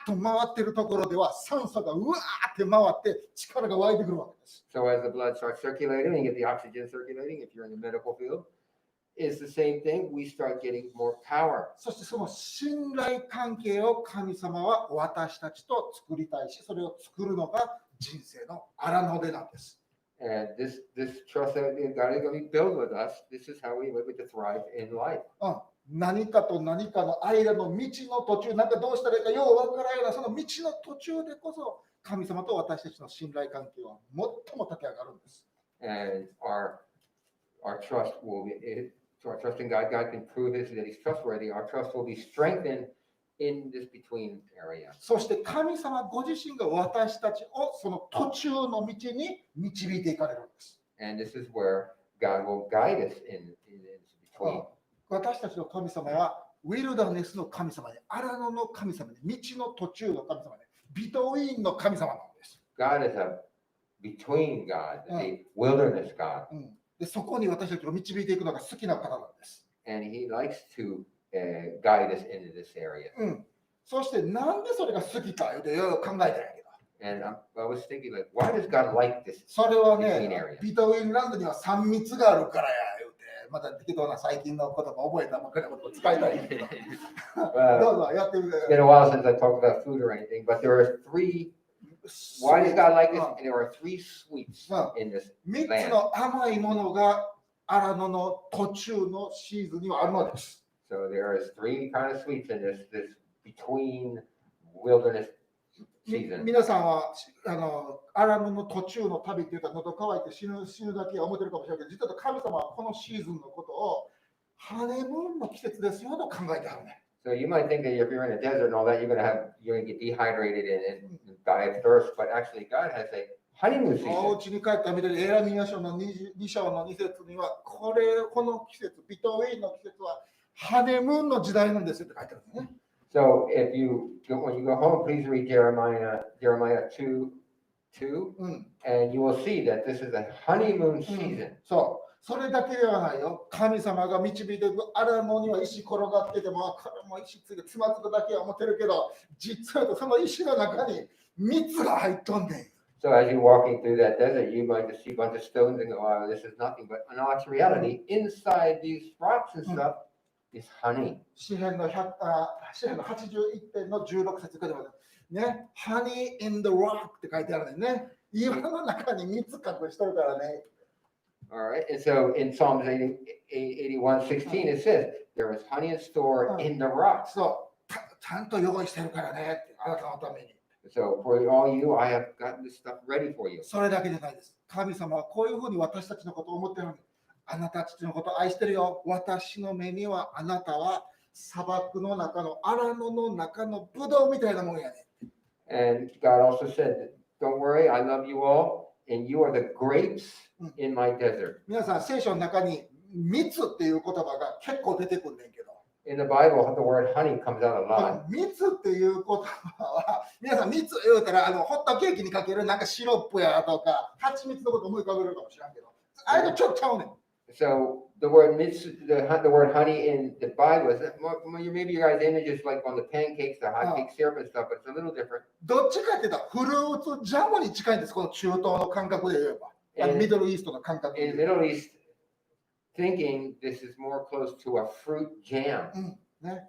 ーっと回ってるところでは酸素がうわーって回って力が湧いてくるわけです。 So as the blood starts circulating, you get the oxygen circulating. If you're in the medical field, it's the same thing. We start getting more power. そしてその信頼関係を神様は私たちと作りたいし、それを作るのが人生の荒野でなんです。 And this trust that God is going to be built with us, this is how we live to thrive in life. 何かと何かの間の道の途中、なんかどうしたらいいかようわからんようなその道の途中でこそ神様と私たちの信頼関係は最も立て上がるんです。 And our trust will be, so our trust in God, God can prove this, that He's trustworthy. Our trust will be strengthened in this between area. そして神様ご自身が私たちをその途中の道に導いていかれるんです。 And this is where God will guide us in this between. 私たちの神様はウィルダネスの神様で、荒野の神様で、道の途中の神様で、ビトウィーンの神様なんです。God is a between God, a wilderness God. でそこに私たちを導いていくのが好きな方なんです。And He likes to guide us into this area. そしてなんでそれが好きかって考えたんやけど。And I was thinking, like, why does God like this? それは between ね area?、ビトウィンランドには3密があるからや言うて、また適当な最近の言葉覚えたばっかりのことを使いたいんだけど。どうぞやってみて It's been a while since I talked about food or anything, but there are three. Why does God like this? And there are three sweets in this 3 land. つの甘いものが荒野の途中のシーズンにはあるのです。 So there is three kind of sweets in this between wilderness み season. 皆さんは荒野の途中の旅って言ったら喉乾いて死ぬだけは思ってるかもしれないけど、実は神様はこのシーズンのことをハネムーンの季節ですよと考えてあるね。 So you might think that if you're in a desert and all that, you're gonna get dehydrated and die of thirst. But actually, God has a honeymoon お season. 家に帰ったみたいにエラミア書の 2章の2節にはこの季節、ビトウィーンの季節はハネムーンの時代なんですよって書いてあるんですね。 So when you go home, please read Jeremiah 2:2, and you will see that this is a honeymoon season. それだけではないよ。神様が導いていく荒野には石転がってても、これも石ついてつまつくだけは思ってるけど、実はその石の中に蜜が入っとんねん。 So as you're walking through that desert, you might just see a bunch of stones and go, "Oh, this is nothing." But in all reality, inside these rocks and stuff is honey. 詩編の81編の16節からね、Honey in the rock って書いてあるね。岩の中に蜜隠しとるからね。All right. And so in Psalms 81:16, it says, "There is honey in store in the rocks." そう、ちゃんと用意してるからね、あなたのために。 So for all you, I have gotten this stuff ready for you. それだけじゃないです。神様はこういうふうに私たちのことを思ってるのに、あなたたちのことを愛してるよ。私の目にはあなたは砂漠の中の荒野の中のブドウみたいなもんやね。 And God also said, "Don't worry, I love you all, and you are the grapes in my desert." 皆さん、聖書の中に蜜っていう言葉が結構出てくんねんけど、 In the Bible, the word honey comes out a こ lot. の蜜っていう言葉は、皆さん、蜜言うたらホットケーキにかけるなんかシロップやとか、蜂蜜のこと思い浮かべるかもしれんけど、あれとちょっとちゃうねん。 So the word the word honey in the Bible is maybe you guys images like on the pancakes, the hot cake syrup and stuff, but it's a little different. どっちかっていうと、フルーツジャムに近いんです、この中東の感覚で言えば。ミドルイーストの感覚で In 言えば。 Middle East thinking, this is more close to a fruit jam. ね、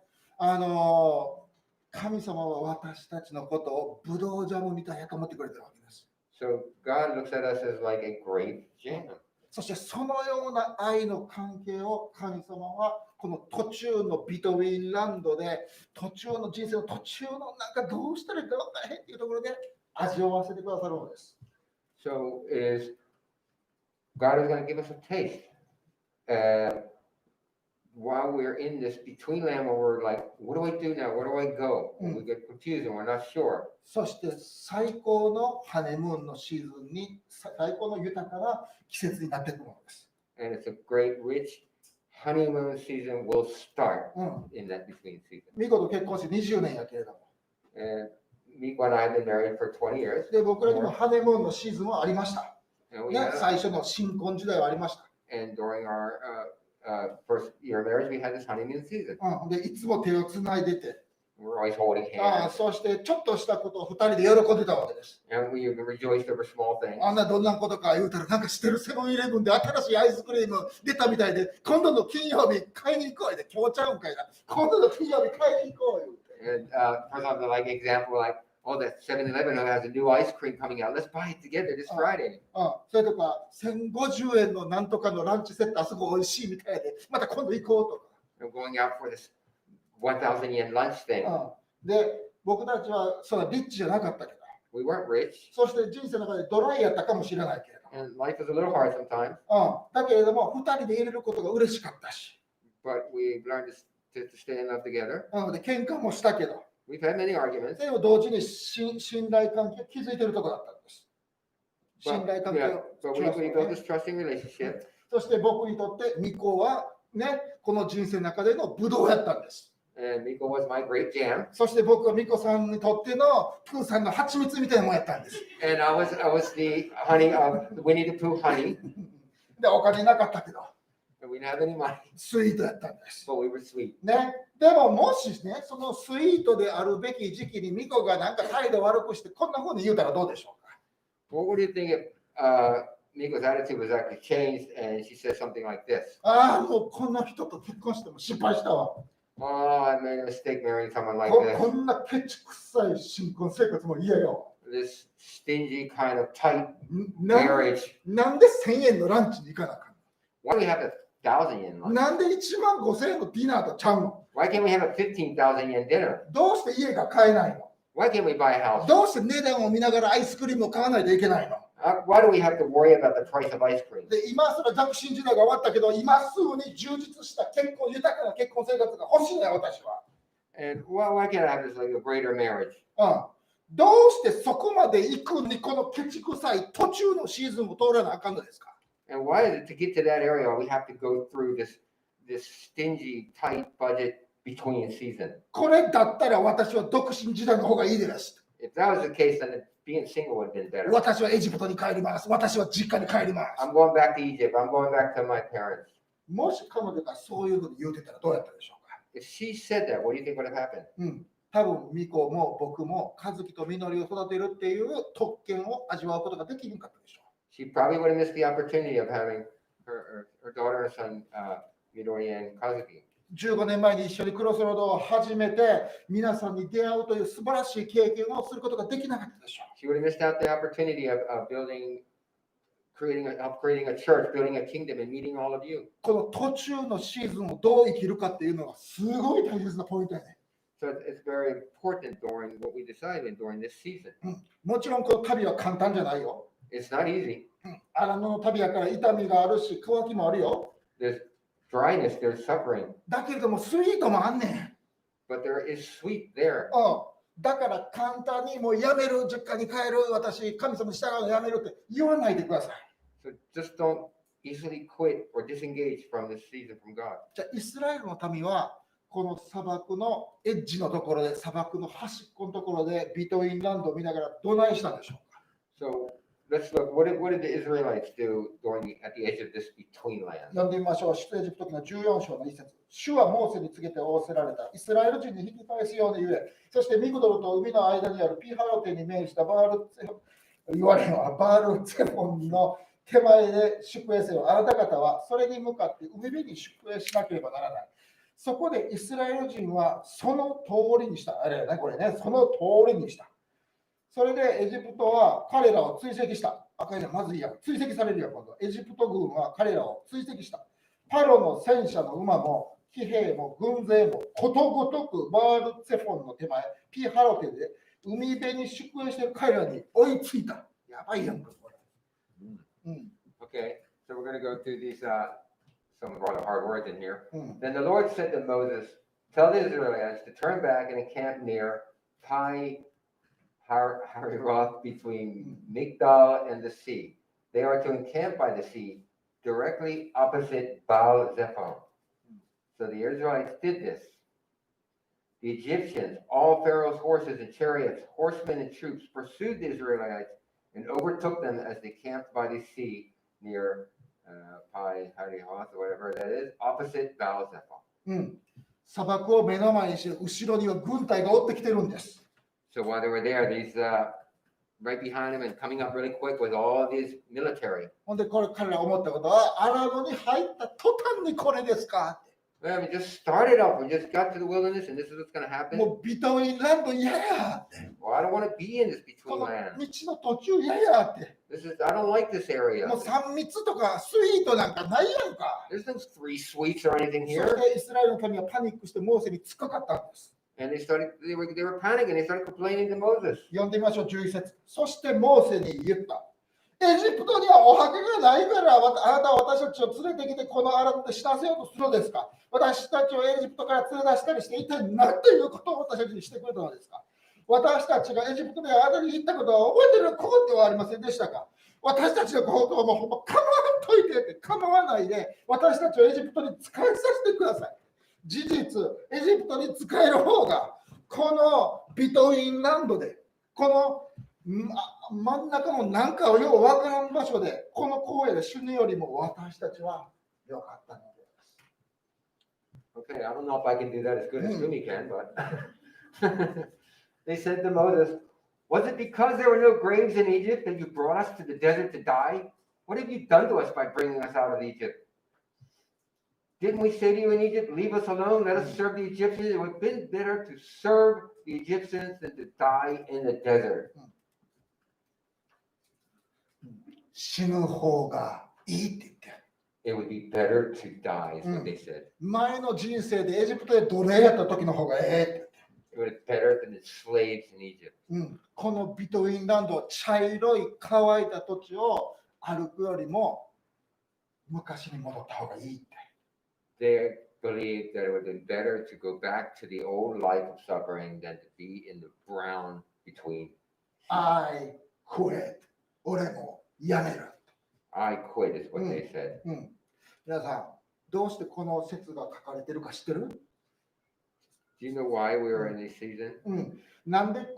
神様は私たちのことをブドウジャムみたいやと思ってくれてるわけです。 So God looks at us as like a grape jam. そしてそのような愛の関係を神様はこの途中のビトウィンランドで途中の人生の途中のなんかどうしたらいいか分からへんっていうところで味をわせてくださるのです。 So it is God is going to give us a taste. While we're in this between land where we're like, what do I do now? Where do I go? And we get confused and we're not sure. そして最高のハネムーンのシーズンに最高の豊かな季節になってくるのです。 And it's a great, rich honeymoon season will start うん、 in that between season. 見事結婚して20年やけれども。 And Miko and I have been married for 20 years. で、僕らにもハネムーンのシーズンはありました。 And, we ね had、最初の新婚時代はありました。 and during our first year of marriage, we had this honeymoon season. うん、で、いつも手をつないでて、 We were always holding あ hands. そしてちょっとしたことを2人で喜んでたわけです。 And we rejoiced over small things. あんなどんなことか言うたら、なんかしてるセブンイレブンで新しいアイスクリーム出たみたいで、今度の金曜日買いに行こうで、今日ちゃうんかいな。今度の金曜日買いに行こう言うて。 And for example, like example, like, oh, that 7-Eleven has a new ice cream coming out. Let's buy it together this Friday. それとか、1050円のなんとかのランチセット、あそこ美味しいみたいで、また今度行こうとか。 I'm going out for this 1,000 yen lunch thing. で、僕たちはそのリッチじゃなかったけど、 We weren't rich, そして人生の中でドライやったかもしれないけれど、 and life is a little hard sometimes. だけれども、2人で入れることが嬉しかったし、 But we learned to stay in love together. で喧嘩もしたけど、 We've had many arguments, でも同時に信頼関係を築いているところだったんです。信 but, 頼関係 yeah, を。 but we built this trusting relationship. そして僕にとってミコはね、この人生の中でのブドウやったんです。 And Miko was my great jam, そして僕はミコさんにとってのプーさんの蜂蜜みたいなもんやったんです。 and I was the honey of the Winnie the Pooh honey, で、お金なかったけど、 and we didn't have any money, スイートやったんです。 but we were sweet. ね、でももしね、そのスイートであるべき時期にミコがなんか態度悪くしてこんな風に言うたらどうでしょうか。 What would you think if Miko's attitude was actually changed and she said something like this? もうこんな人と結婚しても失敗したわ。 Oh, I made a mistake marrying someone like こ this. んなケチくさい新婚生活も嫌よ。 This stingy kind of tight な marriage. なんで1000円のランチに行かなあか Why do we have a 1,000 yen ん lunch? なんで1万5000円のディナーとちゃうの Why can't we have a 15,000 yen dinner? どうして家が買えないの Why can't we buy a house? どうして値段を見ながらアイスクリームを買わないといけないの Why do we have to worry about the price of ice cream? で今すら独身時代が終わったけど、今すぐに充実した結婚、豊かな結婚生活が欲しいんだよ、私は。And why can't I have this like a greater marriage? どうしてそこまで行くにこのケチくさい途中のシーズンを通らなあかんのですか And why is it to get to that area we have to go through this stingy, tight budget between season? これだったら私は独身時代の方がいいです。 If that was the case, then being single would have been better. 私はエジプトに帰ります。私は実家に帰ります。 I'm going back to Egypt. I'm going back to my parents. もし彼女がそういうふうに言うてたらどうやったでしょうか If she said that, what do you think would have happened? 多分、ミコも僕も和樹と実りを育てるっていう特権を味わうことができなかったでしょ She probably would have missed the opportunity of having her daughter and son, Midori and Kazuki. う。15年前に一緒にクロスロードを始めて、皆さんに出会うという素晴らしい経験をすることができなかったでしょ She would have missed out the opportunity of creating a church, building a kingdom, and meeting all of you. う。この途中のシーズンをどう生きるかっていうのはすごい大切なポイントやね。 So it's very important during what we decided during this season. もちろんこの旅は簡単じゃないよ。It's not easy. 荒野の旅やから痛みがあるし、渇きもあるよ。 There's dryness, there's suffering, だけれどもスイートもあんねん。 but there is sweet there. だから簡単にもうやめる、実家に帰る、私、神様に従うのやめるって言わないでください。 So just don't easily quit or disengage from this season from God. じゃあ、イスラエルの民は、この砂漠のエッジのところで、砂漠の端っこのところで、ビトインランドを見ながらどないしたんでしょうか。 So let's look. What did the Israelites do at the edge of this between land? 読んでみましょう。出エジプト記の14章の一節。主はモーセに告げて仰せられた。イスラエル人に引き返すように言え。そしてミグドルと海の間にあるピハロテに面したバールツェフォン、言われるのはバールツェフォンの手前で宿営せよ。あなた方はそれに向かって海辺に宿営しなければならない。そこでイスラエル人はその通りにした。あれね、これね、その通りにした。それでエジプトは彼らを追跡した。赤いのまずいや。追跡されるよ、今度。エジプト軍は彼らを追跡した。パロの戦車の馬も騎兵も軍勢もことごとくバールツェフォンの手前、ピハロテで海辺に宿営している彼らに追いついた。やばいやんか、これ。Okay, so we're going to go through these some rather hard words in here. うん。 Then the Lord said to Moses, "Tell the Israelites to turn back and encamp near Pi Hahiroth between Migdal and the sea. They are to encamp by the sea, directly opposite Baal Zephon." So the Israelites did this. The Egyptians, all Pharaoh's horses and chariots, horsemen and troops, pursued the Israelites and overtook them as they camped by the sea near Pi Hahiroth, or whatever that is, opposite Baal Zephon. うん。砂漠を目の前にして、後ろには軍隊が追ってきてるんです。 So while they were there, these right behind them and coming up really quick was all these military. ほんで、これ彼ら思ったことは、アラノに入った途端にこれですか。 Well, we just started off. We just got to the wilderness, and this is what's going to happen. もうビトインランド嫌やって。 Well, I don't want to be in this こ between の land. 道の途中嫌やって。 I don't like this area. もう3密とかスイートなんかないやんか。 There's no three sweets or anything それ here. でイスラエルの民はパニックしてモーセに突っかかったんです。 And they were panicking. They started complaining to Moses. 読んでみましょう、11節。そしてモーセに言った。エジプトにはお墓がないから、あなたは私たちを連れてきてこのアラノで死なせようとするのですか。私たちをエジプトから連れ出したりして、一体何ということを私たちにしてくれたのですか。私たちがエジプトであなたに言ったことは覚えてることではありませんでしたか。私たちのことはもうほんま構わんといてって構わないで、私たちをエジプトに使いさせてください。事実、エジプトに使える方が、このビトインランドで、この真ん中のなんかをようわからん場所で、この荒野で死ぬよりも私たちは良かったのです。Okay, I don't know if I can do that as good as Gumi can, but they said to Moses, "Was it because there were no graves in Egypt that you brought us to the desert to die? What have you done to us by bringing us out of Egypt? Didn't we say to you in Egypt, leave us alone, let us serve the Egyptians? It would have been better to serve the Egyptians than to die in the desert." 死ぬ方がいいって言って。It would be better to die, is what they said. 前の人生でエジプトで奴隷やった時の方がええって言って。 It was better than the slaves in Egypt. このビトインランド、茶色い乾いた土地を歩くよりも昔に戻った方がいいって。They believed that it would have been better to go back to the old life of suffering than to be in the brown between. I quit. 俺もやめる。I quit is what they said. 皆さん、どうしてこの説が書かれてるか知ってる？ Do you know why we were in this season? なんで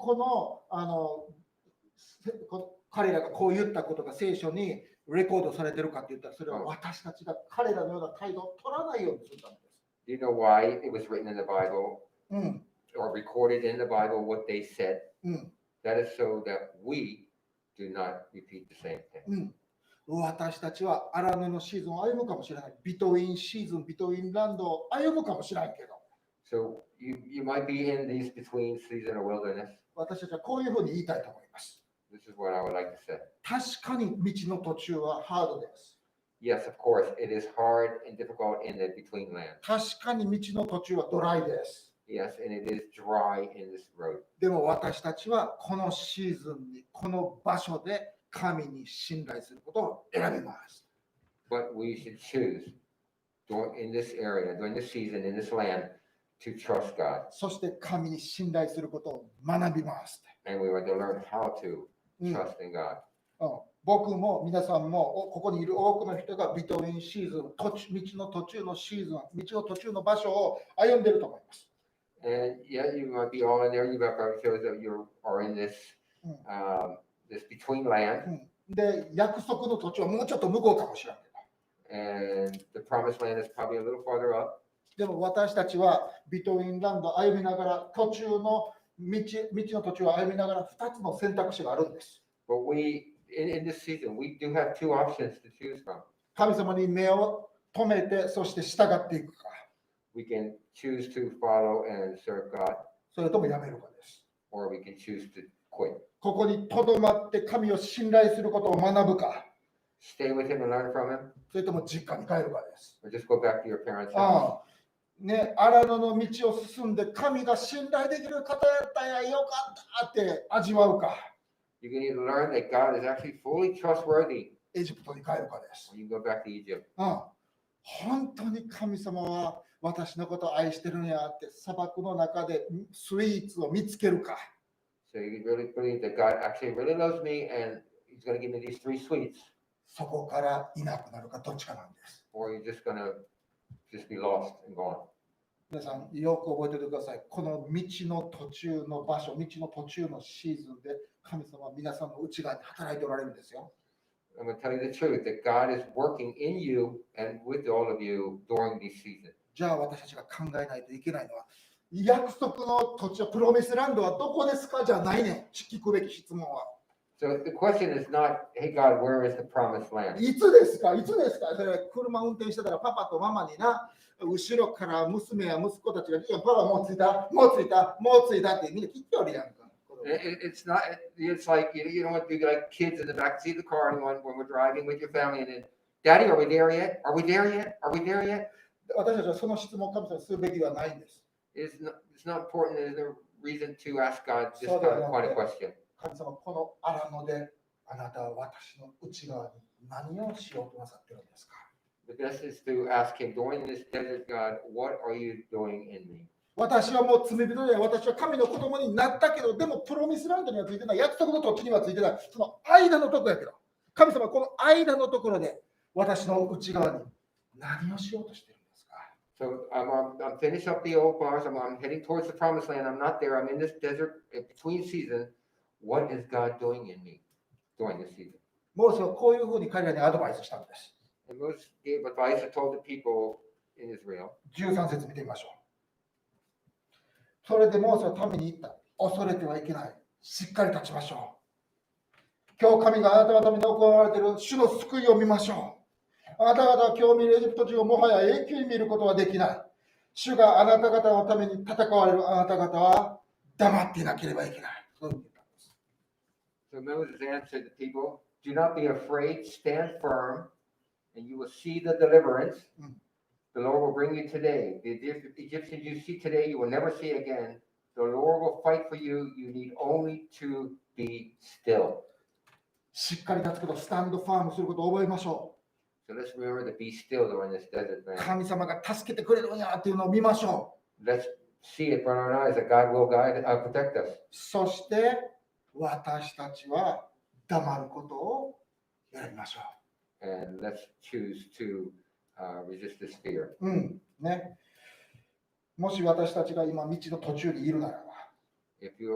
彼らがこう言ったことが聖書にレコードされてるかって言ったら、それは私たちが彼らのような態度を取らないようにするためです。Do you know why it was written in the Bible or recorded in the Bible what they said? That is so that we do not repeat the same thing. 私たちはアラノのシーズンを歩むかもしれない。ビトインシーズン、ビトインランドを歩むかもしれないけど。So you might be in these between season or wilderness. 私たちはこういうふうに言いたいと思います。This is what I would like to say. 確かに道の途中はハードです。Yes, of course, it is hard and difficult in the between land. 確かに道の途中はドライです。Yes, and it is dry in this road. でも私たちはこのシーズンに、この場所で神に信頼することを選びます。But we should choose in this area, during this season, in this land, to trust God. そして神に信頼することを学びます。 And we want to learn how to うん trust in God. 僕も皆さんもここにいる多くの人がビトウィンシーズン、道の途中のシーズン、道の途中の場所を歩んでいると思います。 And yeah, you might be all in there. You might shows that you are in this this between land, で、約束の土地はもうちょっと向こうかもしれないけど。 and the promised land is probably a little farther up. でも私たちはビトウィンランドを歩みながら、途中の道の途中を歩みながら2つの選択肢があるんです。 But in this season, we do have two options to choose from. 神様に目を止めて、そして従っていくか、 We can choose to follow and serve God, それともやめるかです。 or we can choose to quit. ここにとどまって神を信頼することを学ぶか、 Stay with Him and learn from Him, それとも実家に帰るかです。 or just go back to your parents' house. ああね、荒野の道を進んで神が信頼できる方やったんやよかったって味わうか、 You can either learn that God is actually fully trustworthy, エジプトに帰るかです。 or you can go back to Egypt. 本当に神様は私のことを愛してるんやって砂漠の中でスイーツを見つけるか、 So you really believe that God actually really loves me and He's going to give me these 3 sweets, そこからいなくなるかどっちかなんです。 or you're just going to just be lost and gone. 皆さんよく覚えておいてください。この道の途中の場所、道の途中のシーズンで神様は皆さんの内側に働いておられるんですよ。 I'm going to tell you the truth that God is working in you and with all of you during these seasons. じゃあ私たちが考えないといけないのは、約束の土地はプロミスランドはどこですかじゃないねん。聞くべき質問は。So the question is not, hey God, where is the promised land? いつですかいつですかそれ車運転してたらパパとママにな、後ろから娘や息子たちが、いやパパもう着いた、もう着いた、もう着いたってみんな聞きよるやんか。 It's not, it's like, you don't want to be like kids in the back seat of the car and when we're driving with your family and then, Daddy, are we there yet? Are we there yet? Are we there yet? 私たちはその質問を神様にするべきではないんです。 It's not important. There's no reason to ask God this So kind of question. 神様、この荒野であなたは私の内側に何をしようとなさってるんですか The best is to ask Him, during this desert, God, what are you doing in me? 私はもう罪人で私は神の子供になったけど、でもプロミスランドにはついてない、約束の土地にはついてない、その間のところやけど、神様はこの間のところで私の内側に何をしようとしてるんですか So I'm finished up the old bars. I'm heading towards the promised land. I'm not there. I'm in this desert between seasons. What is God doing in me during this season? モーセはこういうふうに彼らにアドバイスしたんです。 And Moses gave advice and told the people in Israel. 13節見てみましょう。それでモーセは民に言った。恐れてはいけない。しっかり立ちましょう。今日神があなた方のために行われている主の救いを見ましょう。あなた方は今日見るエジプト地をもはや永久に見ることはできない。主があなた方のために戦われるあなた方は黙っていなければいけない。そういうふうに言ったんです。 So Moses answered the people, do not be afraid, stand firm, and you will see the deliverance the Lord will bring you today. The Egyptians you see today, you will never see again. The Lord will fight for you. You need only to be still. しっかり立つけど、スタンドファームすることを覚えましょ So let's remember to be still during this desert う。 land. 神様が助けてくれるんやっていうのを見ましょ Let's see it from our eyes that God will protect us. う。そして私たちは黙ることをやりましょ And let's choose to resist this fear. う。ね。もし私たちが今道の途中にいるならば、 If we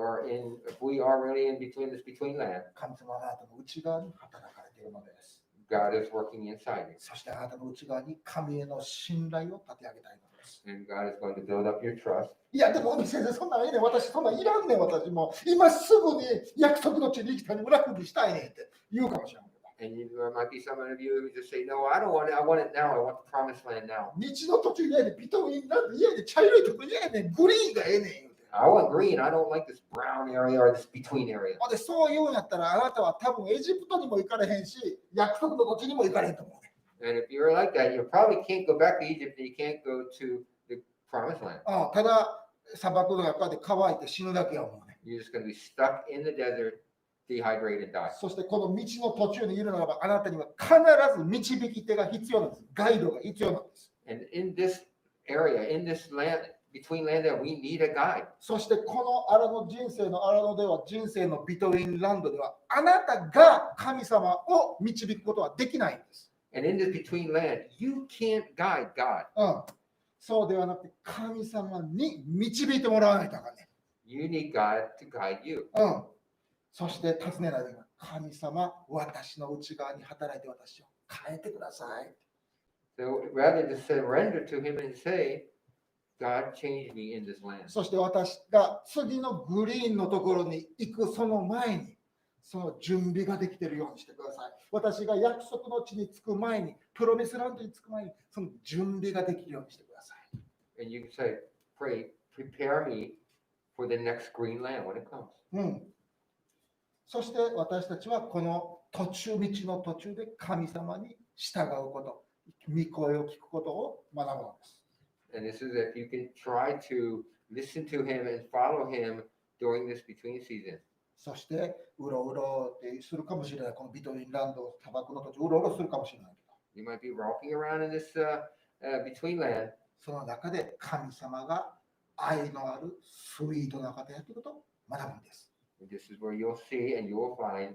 are really in between land, 神様はあなたの内側に働かれているのです。 God is working inside you. そしてあなたの内側に神への信頼を立て上げたいのです。 And God is going to build up your trust. いや、でも、先生、そんなんいいねん。私、そんなんいらんねん、私も。今すぐに約束の地に行きたいに楽にしたいねんって言うかもしれない。 And there might be some of you who just say, no, I don't want it. I want it now. I want the promised land now. 道の途中に家でビトウィンなんて家で茶色いとこ嫌やねん。グリーンがええねん言うて。 I want green. I don't like this brown area or this between area. で、そう言うんやったら、あなたは多分エジプトにも行かれへんし、約束の土地にも行かれへんと思うね。 And if you're like that, you probably can't go back to Egypt and you can't go to the promised land. ただ、砂漠の中で乾いて死ぬだけや思うね。 You're just going to be stuck in the desert, dehydrated, and die. そしてこの道の途中にいるならば、あなたには必ず導き手が必要なんです。ガイドが必要なんです。And in this area, in this land, between land, that we need a guide. そしてこの荒野人生の荒野では、人生のビトウィンランドでは、あなたが神様を導くことはできないんです。And in this between land, you can't guide God. そうではなくて、神様に導いてもらわないとあかんね。You need God to guide you. そして尋ねないでください。神様、私の内側に働いて私を変えてください。So rather to surrender to Him and say, God changed me in this land. そして私が次のグリーンのところに行くその前に、その準備ができているようにしてください。私が約束の地に着く前に、プロミスランドに着く前に、その準備ができるようにしてください。And you can say, pray, prepare me for the next green land when it comes. そして私たちはこの道の途中で神様に従うこと、御声を聞くことを学ぶのです。And this is if you can try to listen to Him and follow Him during this between season. そしてうろうろってするかもしれない。このビトウィンランド、砂漠の途中うろうろするかもしれないけど、You might be walking around in this between land, その中で神様が愛のあるスイートな方やということを学ぶんです。and this is where you'll see and you will find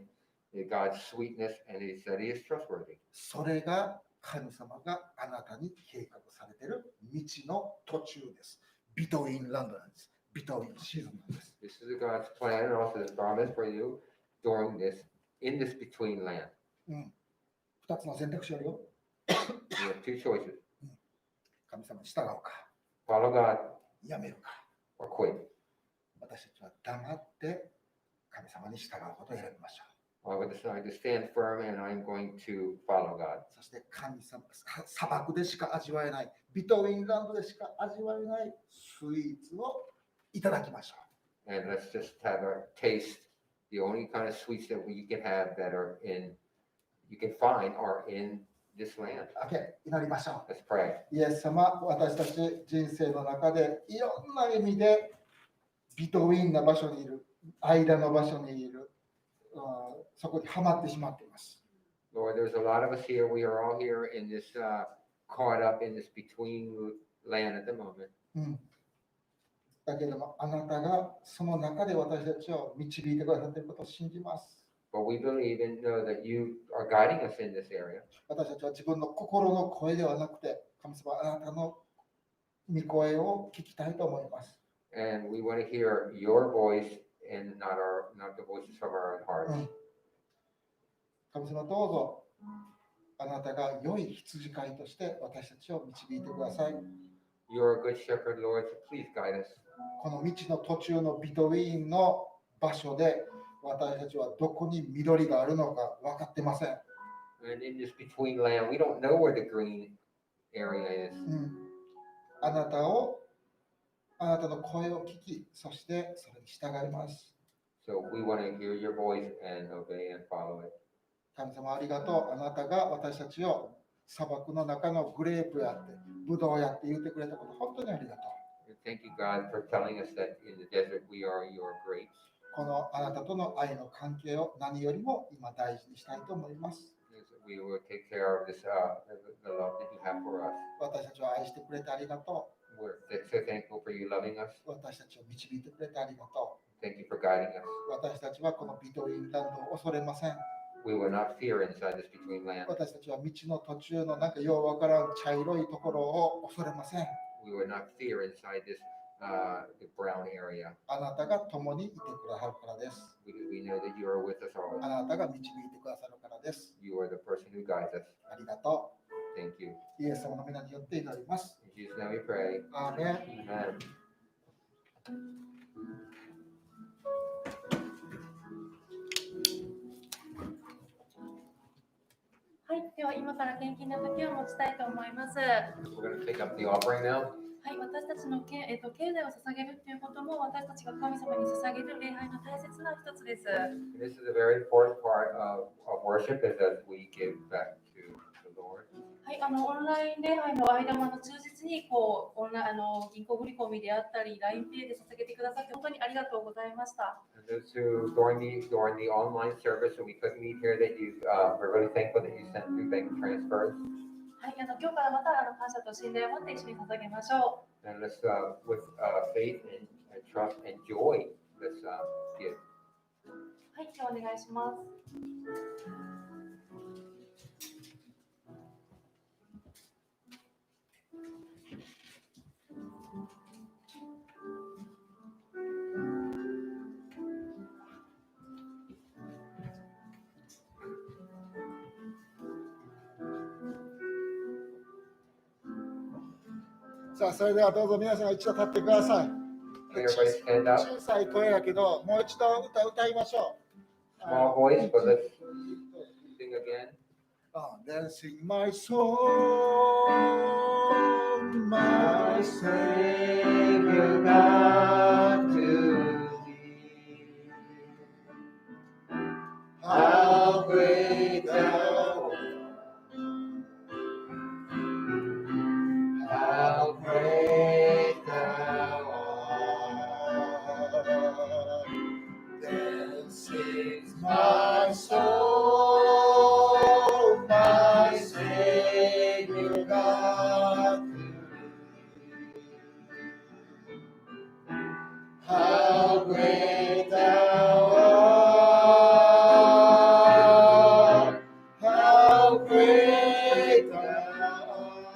God's sweetness and that He is trustworthy. それが神様があなたに計画されている道の途中です。ビトウィンランドなんです。ビトウィンシーズンなんです。This is God's plan and also His promise for you during this, in this between land. 2つの選択肢あるよ。 You have two choices: 神様に従うか、 follow God やめるか。 or quit. 私たちは黙って神様に従うことを選びましょう。 I would decide to stand firm and I'm going to follow God. そして神様、砂漠でしか味わえない、ビトウィンランドでしか味わえないスイーツをいただきましょ And let's just have a taste. The only kind of sweets that you can have that are in, you can find are in this land. う。OK、祈りましょ Let's pray. う。イエス様、私たち人生の中でいろんな意味でビトウィンな場所にいる、間の場所にいる、そこにはまってしまっています。 Lord, there's a lot of us here. We are all here in this, caught up in this between land at the moment. だけども、あなたがその中で私たちを導いてくださっていることを信じます。 But we believe and know that you are guiding us in this area. 私たちは自分の心の声ではなくて、神様、あなたの御声を聞きたいと思います。 And we want to hear your voice and not the voices from our own hearts. 神様、どうぞあなたが良い羊飼いとして私たちを導いてください。 You're a good shepherd, Lord, so please guide us. この道の途中のビトウィーンの場所で私たちはどこに緑があるのか分かってません。 And in this between land, we don't know where the green area is. あなたの声を聞き、そしてそれに従います。 So we want to hear your voice and obey and follow it. 神様ありがとう。あなたが私たちを砂漠の中のグレープやって、ブドウやって言ってくれたこと、本当にありがとう。 Thank you, God, for telling us that in the desert we are your grapes. このあなたとの愛の関係を何よりも今大事にしたいと思います。 We will take care of this, the love that you have for us. 私たちを愛してくれてありがと We're so thankful for you loving us. う。私たちを導いてくれてありがと Thank you for guiding us. う。私たちはこのビトウィンランドを恐れません。 We will not fear inside this between land. 私たちは道の途中のなんかようわからん茶色いところを恐れません。 We will not fear inside this, the brown area. あなたが共にいてくださるからです。 Because we know that you are with us あ always. なたが導いてくださるからです。 You are the person who guides us. ありがと Thank you. う。イエス様の皆によって祈ります。 In Jesus' name we pray. アーメン。 Amen. はい、では今から献金の時を持ちたいと思います。 We're going to take up the offering now. はい、私たちの経済を捧げるということも私たちが神様に捧げる礼拝の大切な一つです。 This is a very important part of worship is as we give back to the Lord. はい、オンライン礼拝の間も忠実に銀行振り込みであったり、LINEPay で捧げてくださって本当にありがとうございました。 And those who during the online service when we couldn't meet here, that you we're really thankful that you sent through bank transfers. はい、今日からまた感謝と信頼を持って一緒に捧げましょ And let's, with faith and trust and joy, let's give. う。はい、じゃあお願いします。さあ、それではどうぞ皆さん一度立ってください。 Everybody stand up. 小さい声だけど、もう一度歌いましょう。 Small voice, but let's sing again. Then sing my song, my Savior God to thee. How great thou art. How great thou art. Then sings my soul, my Savior God to thee. How great thou art, how great thou art.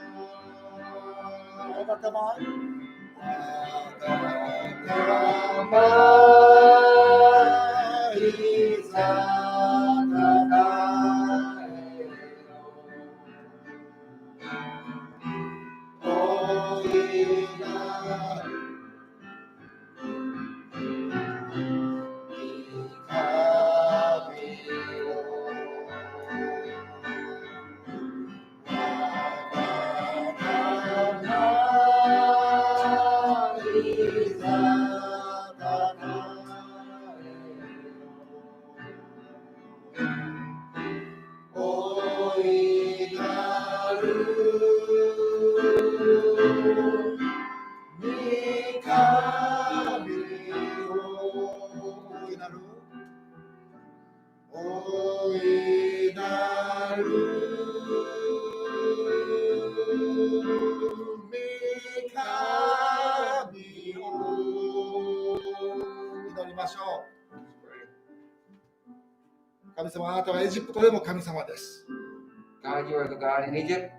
神様、あなたはエジプトでも神様です。 God, you are the God in Egypt.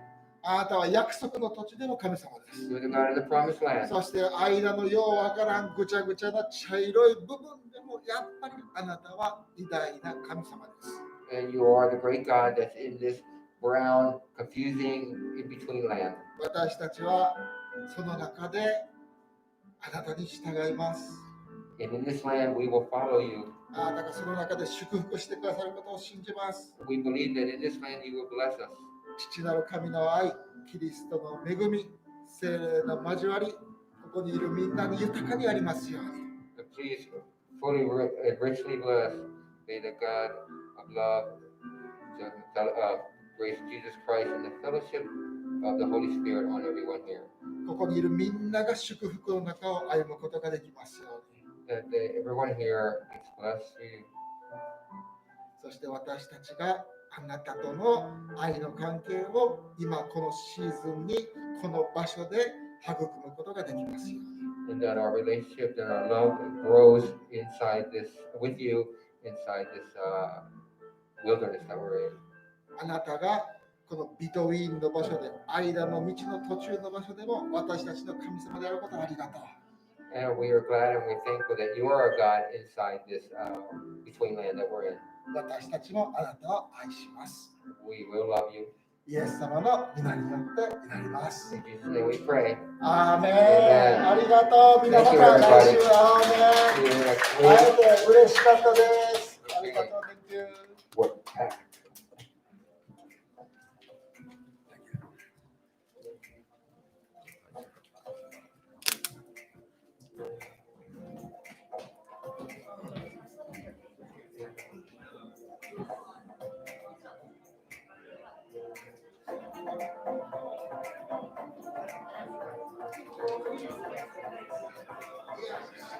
あなたは約束の土地でも神様です。 You're the God of the promised land. そして間のようわからんぐちゃぐちゃな茶色い部分でもやっぱりあなたは偉大な神様です。 And you are the great God that's in this brown, confusing, in between land. 私たちはその中であなたに従います。 And in this land, we will follow you. あなたがその中で祝福してくださることを信じます。 We believe that in this land, you will bless us. 父なる神の愛、キリストの恵み、聖霊の交わり、ここにいるみんなに豊かにありますように。 And please fully and richly bless. May the God of love, grace Jesus Christ, and the fellowship of the Holy Spirit on everyone here. ここにいるみんなが祝福の中を歩むことができますように。 That everyone here gets blessed through you. そして私たちがあなたとの愛の関係を今このシーズンにこの場所で育むことができますように。 And that our relationship and our love grows inside this, with you, inside this wilderness that we're in. あなたがこのビトウィーンの場所で、間の道の途中の場所でも私たちの神様であることをありがとう。 And we are glad and we're thankful that you are a God inside this between land that we're in. 私たちもあなたを愛します。 We will love you. イエス様の皆によって祈ります。 In Jesus' name we pray. アーメン。 Amen. ありがとう。皆さん、来 Thank you, everybody. 週アー See メ you ン。 next 会 week. えて嬉しかったです。ありがとう。Thank you. We're back. Yes.